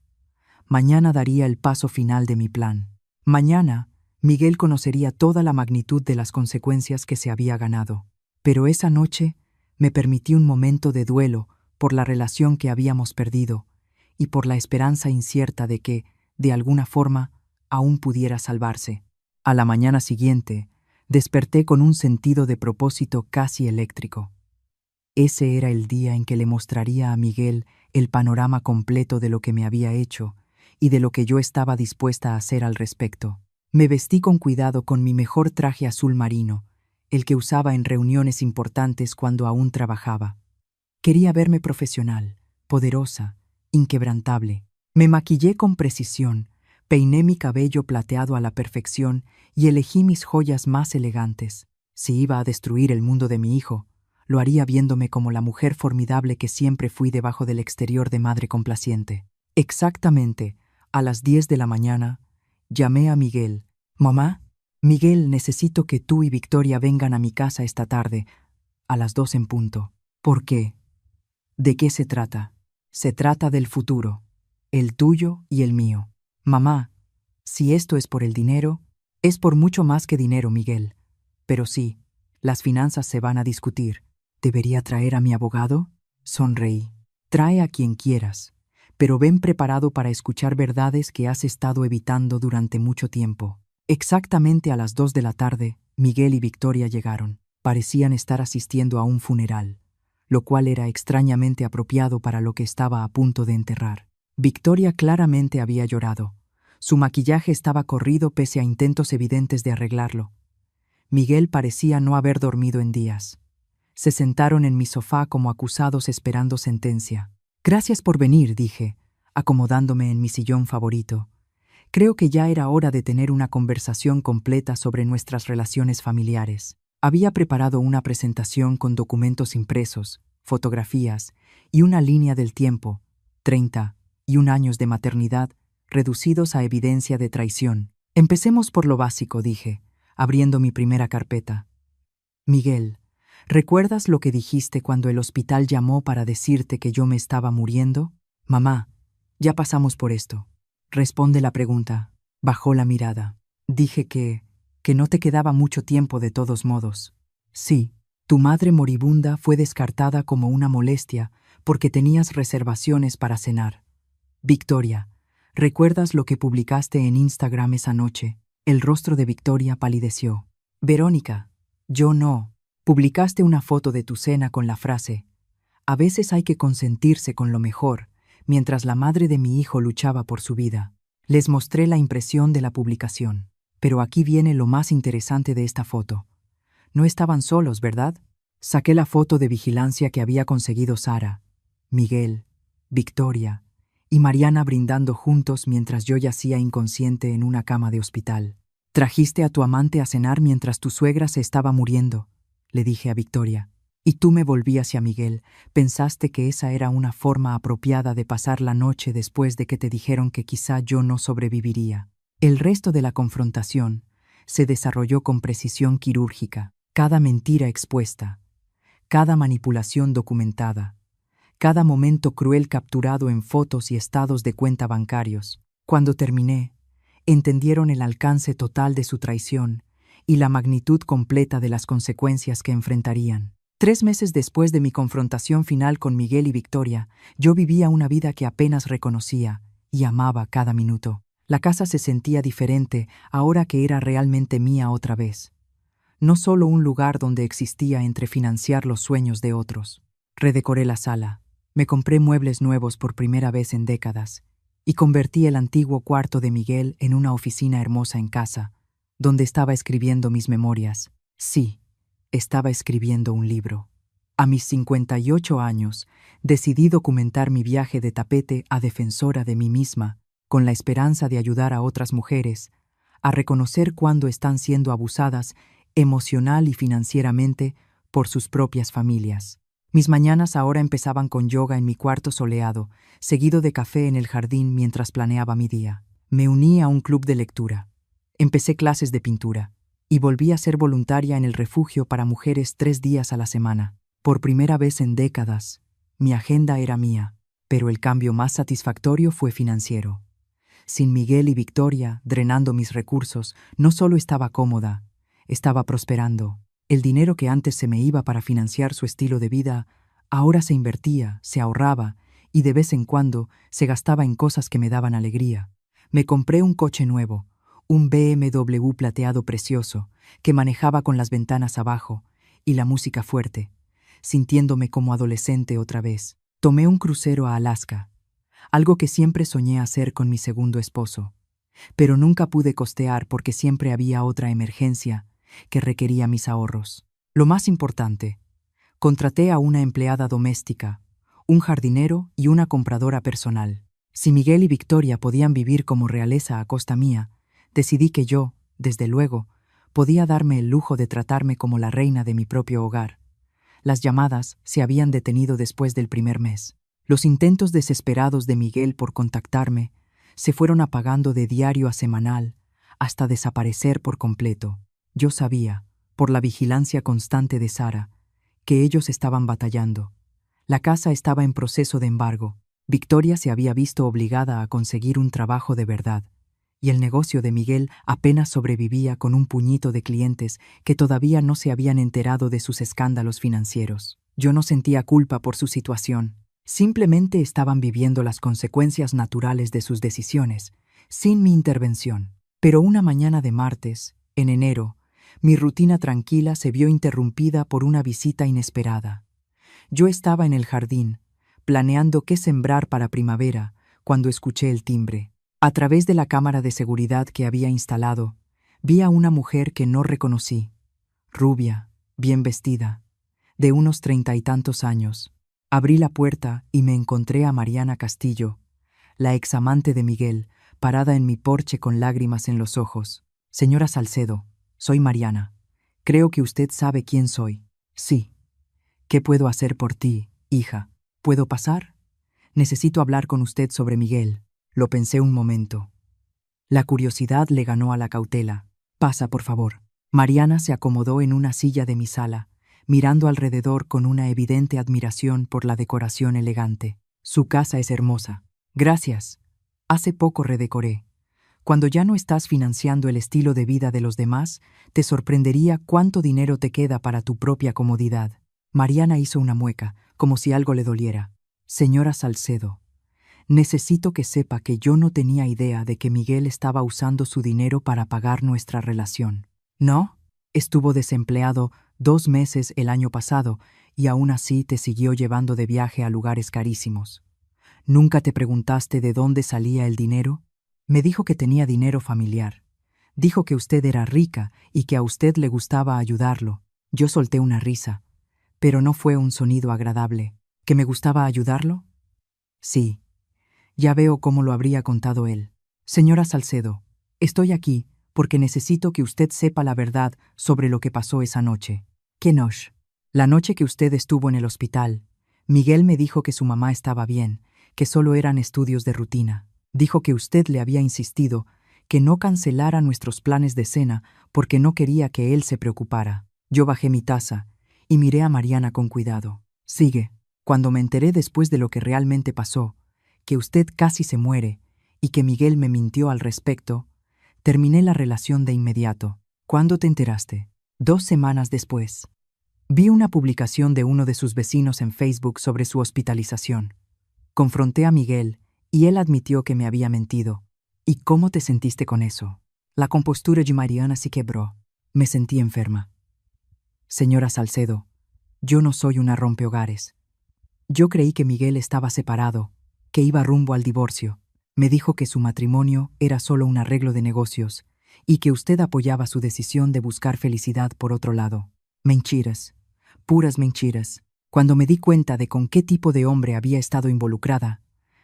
Mañana daría el paso final de mi plan. Mañana, Miguel conocería toda la magnitud de las consecuencias que se había ganado. Pero esa noche me permití un momento de duelo por la relación que habíamos perdido y por la esperanza incierta de que, de alguna forma, aún pudiera salvarse. A la mañana siguiente, desperté con un sentido de propósito casi eléctrico. Ese era el día en que le mostraría a Miguel el panorama completo de lo que me había hecho y de lo que yo estaba dispuesta a hacer al respecto. Me vestí con cuidado con mi mejor traje azul marino, el que usaba en reuniones importantes cuando aún trabajaba. Quería verme profesional, poderosa, inquebrantable. Me maquillé con precisión, peiné mi cabello plateado a la perfección y elegí mis joyas más elegantes. Si iba a destruir el mundo de mi hijo, lo haría viéndome como la mujer formidable que siempre fui debajo del exterior de madre complaciente. Exactamente, a las 10 de la mañana, llamé a Miguel. «Mamá, Miguel, necesito que tú y Victoria vengan a mi casa esta tarde, a las 2 en punto». «¿Por qué? ¿De qué se trata?» «Se trata del futuro, el tuyo y el mío». «Mamá, si esto es por el dinero, es por mucho más que dinero, Miguel. Pero sí, las finanzas se van a discutir. ¿Debería traer a mi abogado?» Sonreí. «Trae a quien quieras, pero ven preparado para escuchar verdades que has estado evitando durante mucho tiempo». Exactamente a las 2 de la tarde, Miguel y Victoria llegaron. Parecían estar asistiendo a un funeral, lo cual era extrañamente apropiado para lo que estaba a punto de enterrar. Victoria claramente había llorado. Su maquillaje estaba corrido pese a intentos evidentes de arreglarlo. Miguel parecía no haber dormido en días. Se sentaron en mi sofá como acusados esperando sentencia. «Gracias por venir», dije, acomodándome en mi sillón favorito. Creo que ya era hora de tener una conversación completa sobre nuestras relaciones familiares. Había preparado una presentación con documentos impresos, fotografías y una línea del tiempo, 31 años de maternidad, reducidos a evidencia de traición. «Empecemos por lo básico», dije, abriendo mi primera carpeta. «Miguel, ¿recuerdas lo que dijiste cuando el hospital llamó para decirte que yo me estaba muriendo?» «Mamá, ya pasamos por esto. Responde la pregunta». Bajó la mirada. «Dije que no te quedaba mucho tiempo de todos modos». «Sí, tu madre moribunda fue descartada como una molestia porque tenías reservaciones para cenar. Victoria, ¿recuerdas lo que publicaste en Instagram esa noche?» El rostro de Victoria palideció. «Verónica, yo no». Publicaste una foto de tu cena con la frase: «A veces hay que consentirse con lo mejor», mientras la madre de mi hijo luchaba por su vida. Les mostré la impresión de la publicación. Pero aquí viene lo más interesante de esta foto. No estaban solos, ¿verdad? Saqué la foto de vigilancia que había conseguido Sara, Miguel, Victoria y Mariana brindando juntos mientras yo yacía inconsciente en una cama de hospital. «Trajiste a tu amante a cenar mientras tu suegra se estaba muriendo», le dije a Victoria. «Y tú», me volví hacia Miguel, «pensaste que esa era una forma apropiada de pasar la noche después de que te dijeron que quizá yo no sobreviviría». El resto de la confrontación se desarrolló con precisión quirúrgica. Cada mentira expuesta, cada manipulación documentada, cada momento cruel capturado en fotos y estados de cuenta bancarios. Cuando terminé, entendieron el alcance total de su traición y la magnitud completa de las consecuencias que enfrentarían. 3 meses después de mi confrontación final con Miguel y Victoria, yo vivía una vida que apenas reconocía y amaba cada minuto. La casa se sentía diferente ahora que era realmente mía otra vez. No solo un lugar donde existía entre financiar los sueños de otros. Redecoré la sala, me compré muebles nuevos por primera vez en décadas y convertí el antiguo cuarto de Miguel en una oficina hermosa en casa, donde estaba escribiendo mis memorias. Sí, Estaba escribiendo un libro. A mis 58 años, decidí documentar mi viaje de tapete a defensora de mí misma, con la esperanza de ayudar a otras mujeres a reconocer cuándo están siendo abusadas emocional y financieramente por sus propias familias. Mis mañanas ahora empezaban con yoga en mi cuarto soleado, seguido de café en el jardín mientras planeaba mi día. Me uní a un club de lectura. Empecé clases de pintura y volví a ser voluntaria en el refugio para mujeres 3 días a la semana. Por primera vez en décadas, mi agenda era mía, pero el cambio más satisfactorio fue financiero. Sin Miguel y Victoria drenando mis recursos, no solo estaba cómoda, estaba prosperando. El dinero que antes se me iba para financiar su estilo de vida, ahora se invertía, se ahorraba y de vez en cuando se gastaba en cosas que me daban alegría. Me compré un coche nuevo, un BMW plateado precioso, que manejaba con las ventanas abajo y la música fuerte, sintiéndome como adolescente otra vez. Tomé un crucero a Alaska, algo que siempre soñé hacer con mi segundo esposo, pero nunca pude costear porque siempre había otra emergencia que requería mis ahorros. Lo más importante, contraté a una empleada doméstica, un jardinero y una compradora personal. Si Miguel y Victoria podían vivir como realeza a costa mía, decidí que yo, desde luego, podía darme el lujo de tratarme como la reina de mi propio hogar. Las llamadas se habían detenido después del primer mes. Los intentos desesperados de Miguel por contactarme se fueron apagando de diario a semanal hasta desaparecer por completo. Yo sabía, por la vigilancia constante de Sara, que ellos estaban batallando. La casa estaba en proceso de embargo. Victoria se había visto obligada a conseguir un trabajo de verdad, y el negocio de Miguel apenas sobrevivía con un puñito de clientes que todavía no se habían enterado de sus escándalos financieros. Yo no sentía culpa por su situación. Simplemente estaban viviendo las consecuencias naturales de sus decisiones, sin mi intervención. Pero una mañana de martes, en enero, mi rutina tranquila se vio interrumpida por una visita inesperada. Yo estaba en el jardín, planeando qué sembrar para primavera, cuando escuché el timbre. A través de la cámara de seguridad que había instalado, vi a una mujer que no reconocí, rubia, bien vestida, de unos 30 y tantos años. Abrí la puerta y me encontré a Mariana Castillo, la examante de Miguel, parada en mi porche con lágrimas en los ojos. Señora Salcedo, soy Mariana. Creo que usted sabe quién soy. Sí. ¿Qué puedo hacer por ti, hija? ¿Puedo pasar? Necesito hablar con usted sobre Miguel. Lo pensé un momento. La curiosidad le ganó a la cautela. Pasa, por favor. Mariana se acomodó en una silla de mi sala, mirando alrededor con una evidente admiración por la decoración elegante. Su casa es hermosa. Gracias. Hace poco redecoré. Cuando ya no estás financiando el estilo de vida de los demás, te sorprendería cuánto dinero te queda para tu propia comodidad. Mariana hizo una mueca, como si algo le doliera. Señora Salcedo, necesito que sepa que yo no tenía idea de que Miguel estaba usando su dinero para pagar nuestra relación. ¿No? Estuvo desempleado 2 meses el año pasado y aún así te siguió llevando de viaje a lugares carísimos. ¿Nunca te preguntaste de dónde salía el dinero? Me dijo que tenía dinero familiar. Dijo que usted era rica y que a usted le gustaba ayudarlo. Yo solté una risa, pero no fue un sonido agradable. ¿Que me gustaba ayudarlo? Sí. Ya veo cómo lo habría contado él. Señora Salcedo, estoy aquí porque necesito que usted sepa la verdad sobre lo que pasó esa noche. ¿Qué noche? La noche que usted estuvo en el hospital, Miguel me dijo que su mamá estaba bien, que solo eran estudios de rutina. Dijo que usted le había insistido que no cancelara nuestros planes de cena porque no quería que él se preocupara. Yo bajé mi taza y miré a Mariana con cuidado. Sigue. Cuando me enteré después de lo que realmente pasó, que usted casi se muere y que Miguel me mintió al respecto, terminé la relación de inmediato. ¿Cuándo te enteraste? 2 semanas después. Vi una publicación de uno de sus vecinos en Facebook sobre su hospitalización. Confronté a Miguel y él admitió que me había mentido. ¿Y cómo te sentiste con eso? La compostura de Mariana se quebró. Me sentí enferma. Señora Salcedo, yo no soy una rompehogares. Yo creí que Miguel estaba separado, que iba rumbo al divorcio. Me dijo que su matrimonio era solo un arreglo de negocios y que usted apoyaba su decisión de buscar felicidad por otro lado. Mentiras, puras mentiras. Cuando me di cuenta de con qué tipo de hombre había estado involucrada,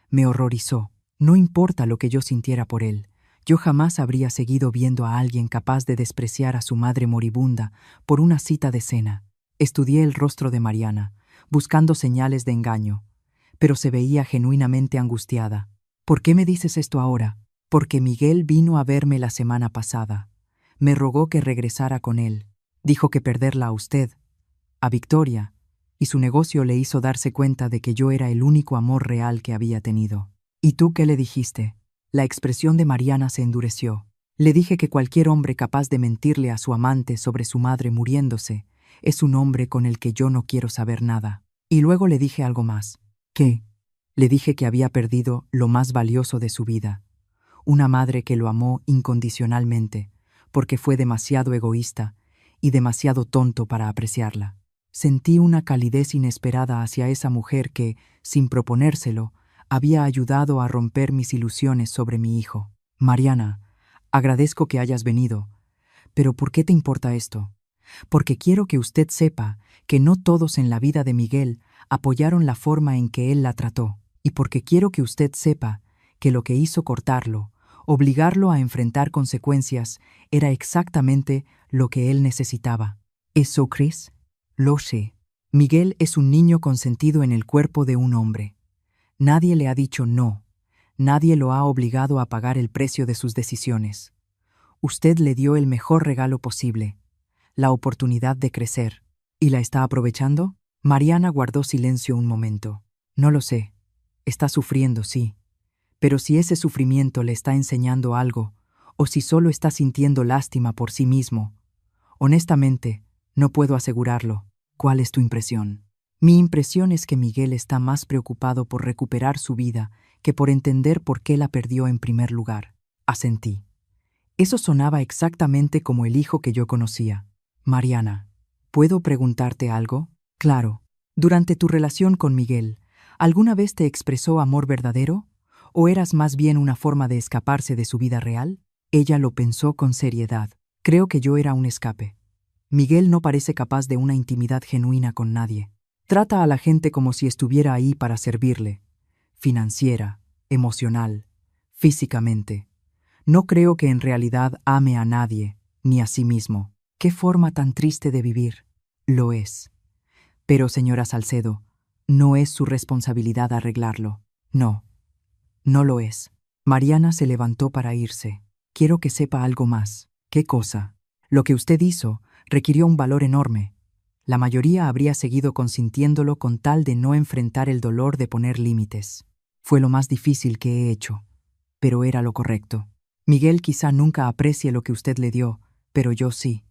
me horrorizó. No importa lo que yo sintiera por él, yo jamás habría seguido viendo a alguien capaz de despreciar a su madre moribunda por una cita de cena. Estudié el rostro de Mariana, buscando señales de engaño, pero se veía genuinamente angustiada. ¿Por qué me dices esto ahora? Porque Miguel vino a verme la semana pasada. Me rogó que regresara con él. Dijo que perderla a usted, a Victoria, y su negocio le hizo darse cuenta de que yo era el único amor real que había tenido. ¿Y tú qué le dijiste? La expresión de Mariana se endureció. Le dije que cualquier hombre capaz de mentirle a su amante sobre su madre muriéndose es un hombre con el que yo no quiero saber nada. Y luego le dije algo más. ¿Qué? Le dije que había perdido lo más valioso de su vida. Una madre que lo amó incondicionalmente, porque fue demasiado egoísta y demasiado tonto para apreciarla. Sentí una calidez inesperada hacia esa mujer que, sin proponérselo, había ayudado a romper mis ilusiones sobre mi hijo. Mariana, agradezco que hayas venido, pero ¿por qué te importa esto? Porque quiero que usted sepa que no todos en la vida de Miguel apoyaron la forma en que él la trató, y porque quiero que usted sepa que lo que hizo cortarlo, obligarlo a enfrentar consecuencias, era exactamente lo que él necesitaba. ¿Eso crees? Lo sé. Miguel es un niño consentido en el cuerpo de un hombre. Nadie le ha dicho no. Nadie lo ha obligado a pagar el precio de sus decisiones. Usted le dio el mejor regalo posible, la oportunidad de crecer. ¿Y la está aprovechando? Mariana guardó silencio un momento. No lo sé. Está sufriendo, sí. Pero si ese sufrimiento le está enseñando algo, o si solo está sintiendo lástima por sí mismo, honestamente, no puedo asegurarlo. ¿Cuál es tu impresión? Mi impresión es que Miguel está más preocupado por recuperar su vida que por entender por qué la perdió en primer lugar. Asentí. Eso sonaba exactamente como el hijo que yo conocía. Mariana, ¿puedo preguntarte algo? Claro. Durante tu relación con Miguel, ¿alguna vez te expresó amor verdadero? ¿O eras más bien una forma de escaparse de su vida real? Ella lo pensó con seriedad. Creo que yo era un escape. Miguel no parece capaz de una intimidad genuina con nadie. Trata a la gente como si estuviera ahí para servirle. Financiera, emocional, físicamente. No creo que en realidad ame a nadie, ni a sí mismo. ¡Qué forma tan triste de vivir! Lo es. Pero, señora Salcedo, no es su responsabilidad arreglarlo. No, no lo es. Mariana se levantó para irse. Quiero que sepa algo más. ¿Qué cosa? Lo que usted hizo requirió un valor enorme. La mayoría habría seguido consintiéndolo con tal de no enfrentar el dolor de poner límites. Fue lo más difícil que he hecho, pero era lo correcto. Miguel quizá nunca aprecie lo que usted le dio, pero yo sí.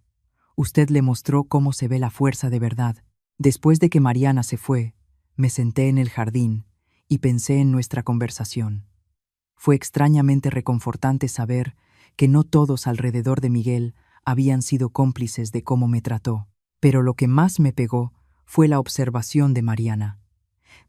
Usted le mostró cómo se ve la fuerza de verdad. Después de que Mariana se fue, me senté en el jardín y pensé en nuestra conversación. Fue extrañamente reconfortante saber que no todos alrededor de Miguel habían sido cómplices de cómo me trató. Pero lo que más me pegó fue la observación de Mariana.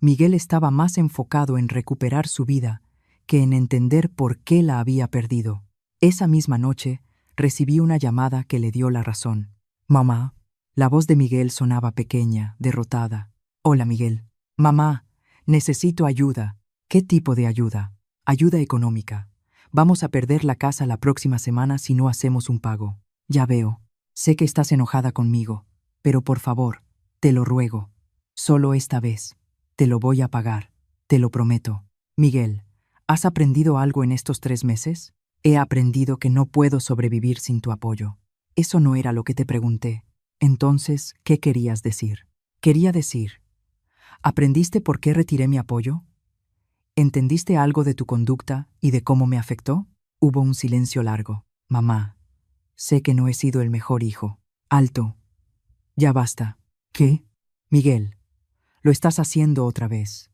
Miguel estaba más enfocado en recuperar su vida que en entender por qué la había perdido. Esa misma noche recibí una llamada que le dio la razón. Mamá. La voz de Miguel sonaba pequeña, derrotada. Hola, Miguel. Mamá, necesito ayuda. ¿Qué tipo de ayuda? Ayuda económica. Vamos a perder la casa la próxima semana si no hacemos un pago. Ya veo. Sé que estás enojada conmigo, pero por favor, te lo ruego. Solo esta vez. Te lo voy a pagar. Te lo prometo. Miguel, ¿has aprendido algo en estos 3 meses? He aprendido que no puedo sobrevivir sin tu apoyo. Eso no era lo que te pregunté. Entonces, ¿qué querías decir? Quería decir, ¿aprendiste por qué retiré mi apoyo? ¿Entendiste algo de tu conducta y de cómo me afectó? Hubo un silencio largo. Mamá, sé que no he sido el mejor hijo. Alto. Ya basta. ¿Qué? Miguel, lo estás haciendo otra vez.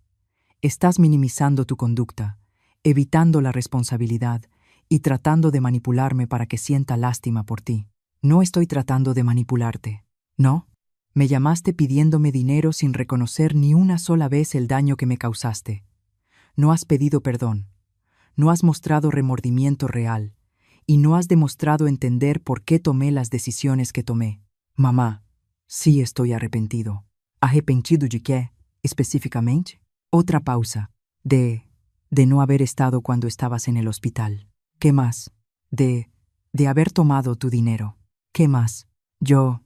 Estás minimizando tu conducta, evitando la responsabilidad y tratando de manipularme para que sienta lástima por ti. No estoy tratando de manipularte, ¿no? Me llamaste pidiéndome dinero sin reconocer ni una sola vez el daño que me causaste. No has pedido perdón, no has mostrado remordimiento real y no has demostrado entender por qué tomé las decisiones que tomé. Mamá, Sí, estoy arrepentido. ¿Arrependido de qué, específicamente? Otra pausa. De no haber estado cuando estabas en el hospital. ¿Qué más? De haber tomado tu dinero. ¿Qué más? Yo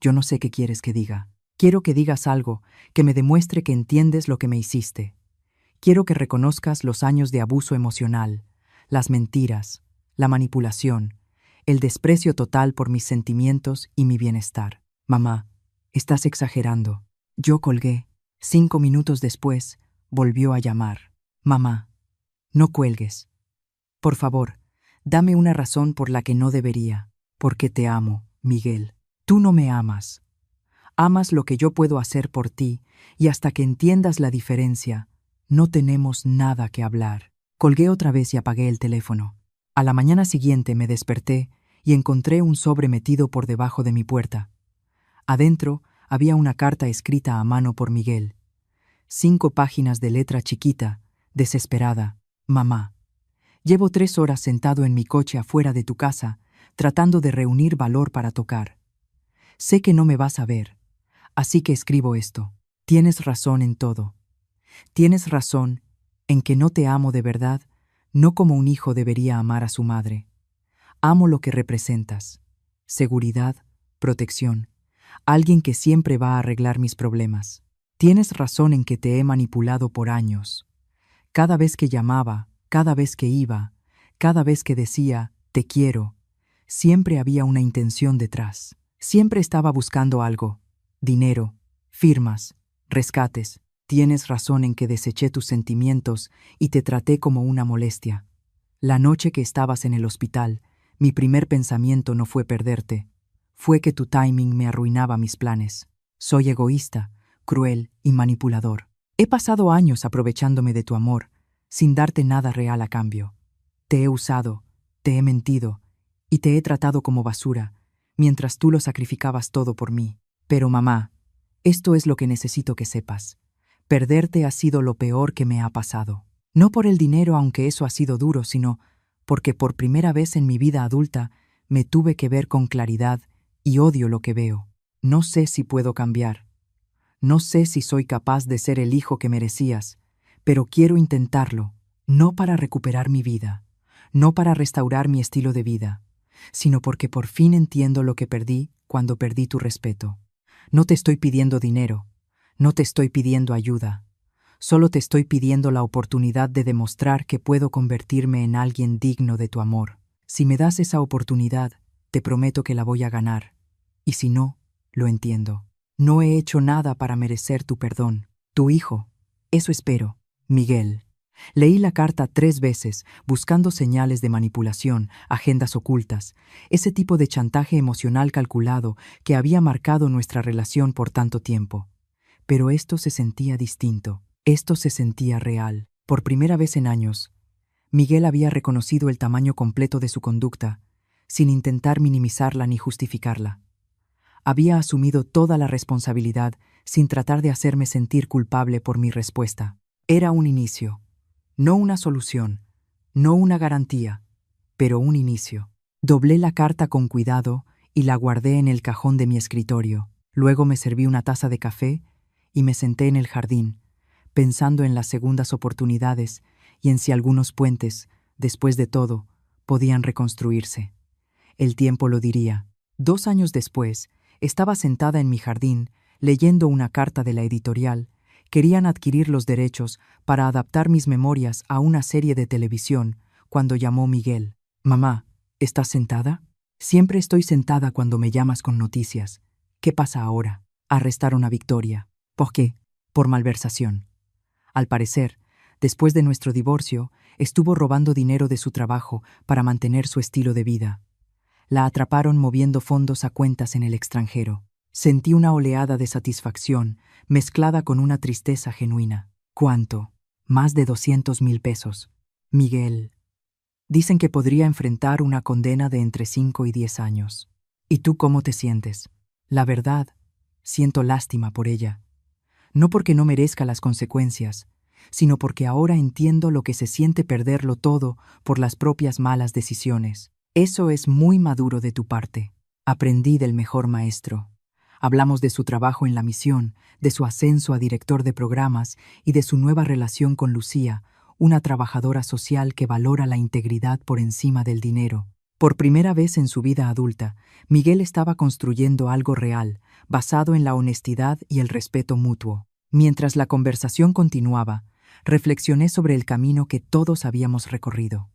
no sé qué quieres que diga. Quiero que digas algo que me demuestre que entiendes lo que me hiciste. Quiero que reconozcas los años de abuso emocional, las mentiras, la manipulación, el desprecio total por mis sentimientos y mi bienestar. Mamá, estás exagerando. Yo colgué. 5 minutos después, volvió a llamar. Mamá, no cuelgues. Por favor, dame una razón por la que no debería. Porque te amo, Miguel. Tú no me amas. Amas lo que yo puedo hacer por ti, y hasta que entiendas la diferencia, no tenemos nada que hablar. Colgué otra vez y apagué el teléfono. A la mañana siguiente me desperté y encontré un sobre metido por debajo de mi puerta. Adentro había una carta escrita a mano por Miguel. 5 páginas de letra chiquita, desesperada. Mamá, llevo 3 horas sentado en mi coche afuera de tu casa, tratando de reunir valor para tocar. Sé que no me vas a ver, así que escribo esto. Tienes razón en todo. Tienes razón en que no te amo de verdad, no como un hijo debería amar a su madre. Amo lo que representas. Seguridad, protección. Alguien que siempre va a arreglar mis problemas. Tienes razón en que te he manipulado por años. Cada vez que llamaba, cada vez que iba, cada vez que decía, te quiero, siempre había una intención detrás. Siempre estaba buscando algo. Dinero, firmas, rescates. Tienes razón en que deseché tus sentimientos y te traté como una molestia. La noche que estabas en el hospital, mi primer pensamiento no fue perderte. Fue que tu timing me arruinaba mis planes. Soy egoísta, cruel y manipulador. He pasado años aprovechándome de tu amor, sin darte nada real a cambio. Te he usado, te he mentido y te he tratado como basura, mientras tú lo sacrificabas todo por mí. Pero mamá, esto es lo que necesito que sepas. Perderte ha sido lo peor que me ha pasado. No por el dinero, aunque eso ha sido duro, sino porque por primera vez en mi vida adulta me tuve que ver con claridad y odio lo que veo. No sé si puedo cambiar. No sé si soy capaz de ser el hijo que merecías, pero quiero intentarlo, no para recuperar mi vida, no para restaurar mi estilo de vida, sino porque por fin entiendo lo que perdí cuando perdí tu respeto. No te estoy pidiendo dinero, no te estoy pidiendo ayuda, solo te estoy pidiendo la oportunidad de demostrar que puedo convertirme en alguien digno de tu amor. Si me das esa oportunidad, te prometo que la voy a ganar, y si no, lo entiendo. No he hecho nada para merecer tu perdón. Tu hijo. Eso espero. Miguel. Leí la carta 3 veces, buscando señales de manipulación, agendas ocultas, ese tipo de chantaje emocional calculado que había marcado nuestra relación por tanto tiempo. Pero esto se sentía distinto. Esto se sentía real. Por primera vez en años, Miguel había reconocido el tamaño completo de su conducta, sin intentar minimizarla ni justificarla. Había asumido toda la responsabilidad sin tratar de hacerme sentir culpable por mi respuesta. Era un inicio, no una solución, no una garantía, pero un inicio. Doblé la carta con cuidado y la guardé en el cajón de mi escritorio. Luego me serví una taza de café y me senté en el jardín, pensando en las segundas oportunidades y en si algunos puentes, después de todo, podían reconstruirse. El tiempo lo diría. 2 años después, estaba sentada en mi jardín, leyendo una carta de la editorial. Querían adquirir los derechos para adaptar mis memorias a una serie de televisión, cuando llamó Miguel. Mamá, ¿estás sentada? Siempre estoy sentada cuando me llamas con noticias. ¿Qué pasa ahora? Arrestaron a Victoria. ¿Por qué? Por malversación. Al parecer, después de nuestro divorcio, estuvo robando dinero de su trabajo para mantener su estilo de vida. La atraparon moviendo fondos a cuentas en el extranjero. Sentí una oleada de satisfacción, mezclada con una tristeza genuina. ¿Cuánto? Más de 200,000 pesos. Miguel. Dicen que podría enfrentar una condena de entre 5 y 10 años. ¿Y tú cómo te sientes? La verdad, siento lástima por ella. No porque no merezca las consecuencias, sino porque ahora entiendo lo que se siente perderlo todo por las propias malas decisiones. Eso es muy maduro de tu parte. Aprendí del mejor maestro. Hablamos de su trabajo en la misión, de su ascenso a director de programas y de su nueva relación con Lucía, una trabajadora social que valora la integridad por encima del dinero. Por primera vez en su vida adulta, Miguel estaba construyendo algo real, basado en la honestidad y el respeto mutuo. Mientras la conversación continuaba, reflexioné sobre el camino que todos habíamos recorrido.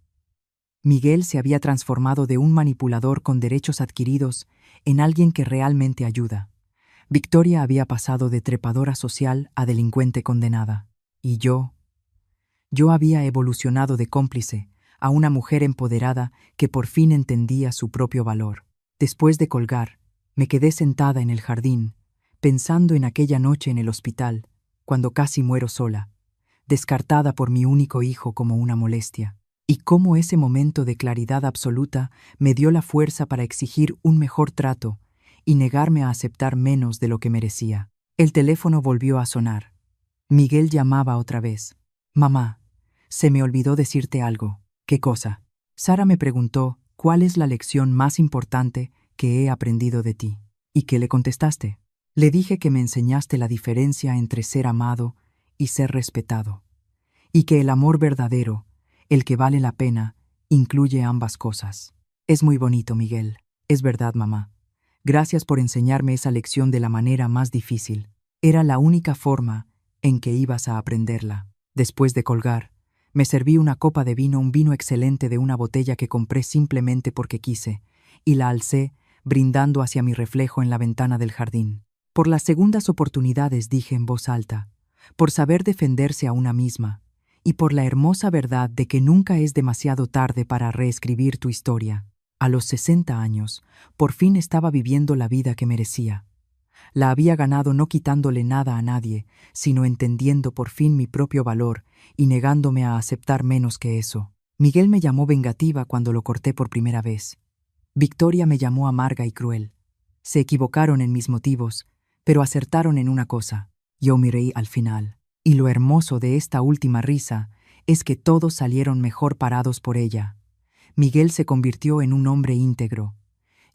Miguel se había transformado de un manipulador con derechos adquiridos en alguien que realmente ayuda. Victoria había pasado de trepadora social a delincuente condenada. Y yo había evolucionado de cómplice a una mujer empoderada que por fin entendía su propio valor. Después de colgar, me quedé sentada en el jardín, pensando en aquella noche en el hospital, cuando casi muero sola, descartada por mi único hijo como una molestia, y cómo ese momento de claridad absoluta me dio la fuerza para exigir un mejor trato y negarme a aceptar menos de lo que merecía. El teléfono volvió a sonar. Miguel llamaba otra vez. «Mamá, se me olvidó decirte algo». «¿Qué cosa?». Sara me preguntó cuál es la lección más importante que he aprendido de ti. ¿Y qué le contestaste? Le dije que me enseñaste la diferencia entre ser amado y ser respetado, y que el amor verdadero, el que vale la pena, incluye ambas cosas. Es muy bonito, Miguel. Es verdad, mamá. Gracias por enseñarme esa lección de la manera más difícil. Era la única forma en que ibas a aprenderla. Después de colgar, me serví una copa de vino, un vino excelente de una botella que compré simplemente porque quise, y la alcé, brindando hacia mi reflejo en la ventana del jardín. Por las segundas oportunidades dije en voz alta, por saber defenderse a una misma, y por la hermosa verdad de que nunca es demasiado tarde para reescribir tu historia. A los 60 años, por fin estaba viviendo la vida que merecía. La había ganado no quitándole nada a nadie, sino entendiendo por fin mi propio valor y negándome a aceptar menos que eso. Miguel me llamó vengativa cuando lo corté por primera vez. Victoria me llamó amarga y cruel. Se equivocaron en mis motivos, pero acertaron en una cosa. Yo me reí al final. Y lo hermoso de esta última risa es que todos salieron mejor parados por ella. Miguel se convirtió en un hombre íntegro.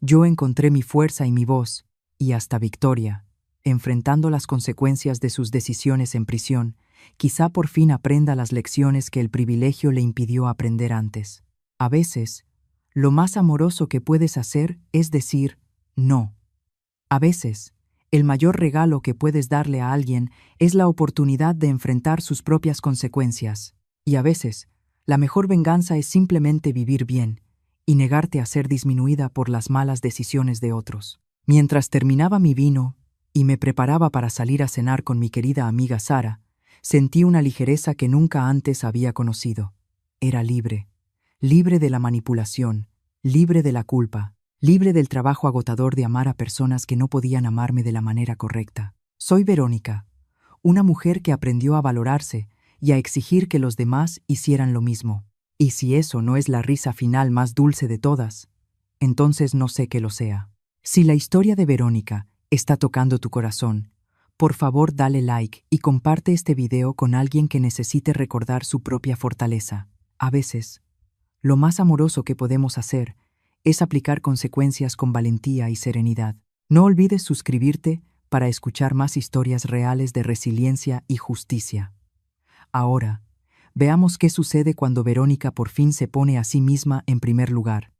Yo encontré mi fuerza y mi voz, y hasta Victoria, enfrentando las consecuencias de sus decisiones en prisión, quizá por fin aprenda las lecciones que el privilegio le impidió aprender antes. A veces, lo más amoroso que puedes hacer es decir no. A veces, el mayor regalo que puedes darle a alguien es la oportunidad de enfrentar sus propias consecuencias. Y a veces, la mejor venganza es simplemente vivir bien y negarte a ser disminuida por las malas decisiones de otros. Mientras terminaba mi vino y me preparaba para salir a cenar con mi querida amiga Sara, sentí una ligereza que nunca antes había conocido. Era libre, libre de la manipulación, libre de la culpa, libre del trabajo agotador de amar a personas que no podían amarme de la manera correcta. Soy Verónica, una mujer que aprendió a valorarse y a exigir que los demás hicieran lo mismo. Y si eso no es la risa final más dulce de todas, entonces no sé qué lo sea. Si la historia de Verónica está tocando tu corazón, por favor dale like y comparte este video con alguien que necesite recordar su propia fortaleza. A veces, lo más amoroso que podemos hacer es aplicar consecuencias con valentía y serenidad. No olvides suscribirte para escuchar más historias reales de resiliencia y justicia. Ahora, veamos qué sucede cuando Verónica por fin se pone a sí misma en primer lugar.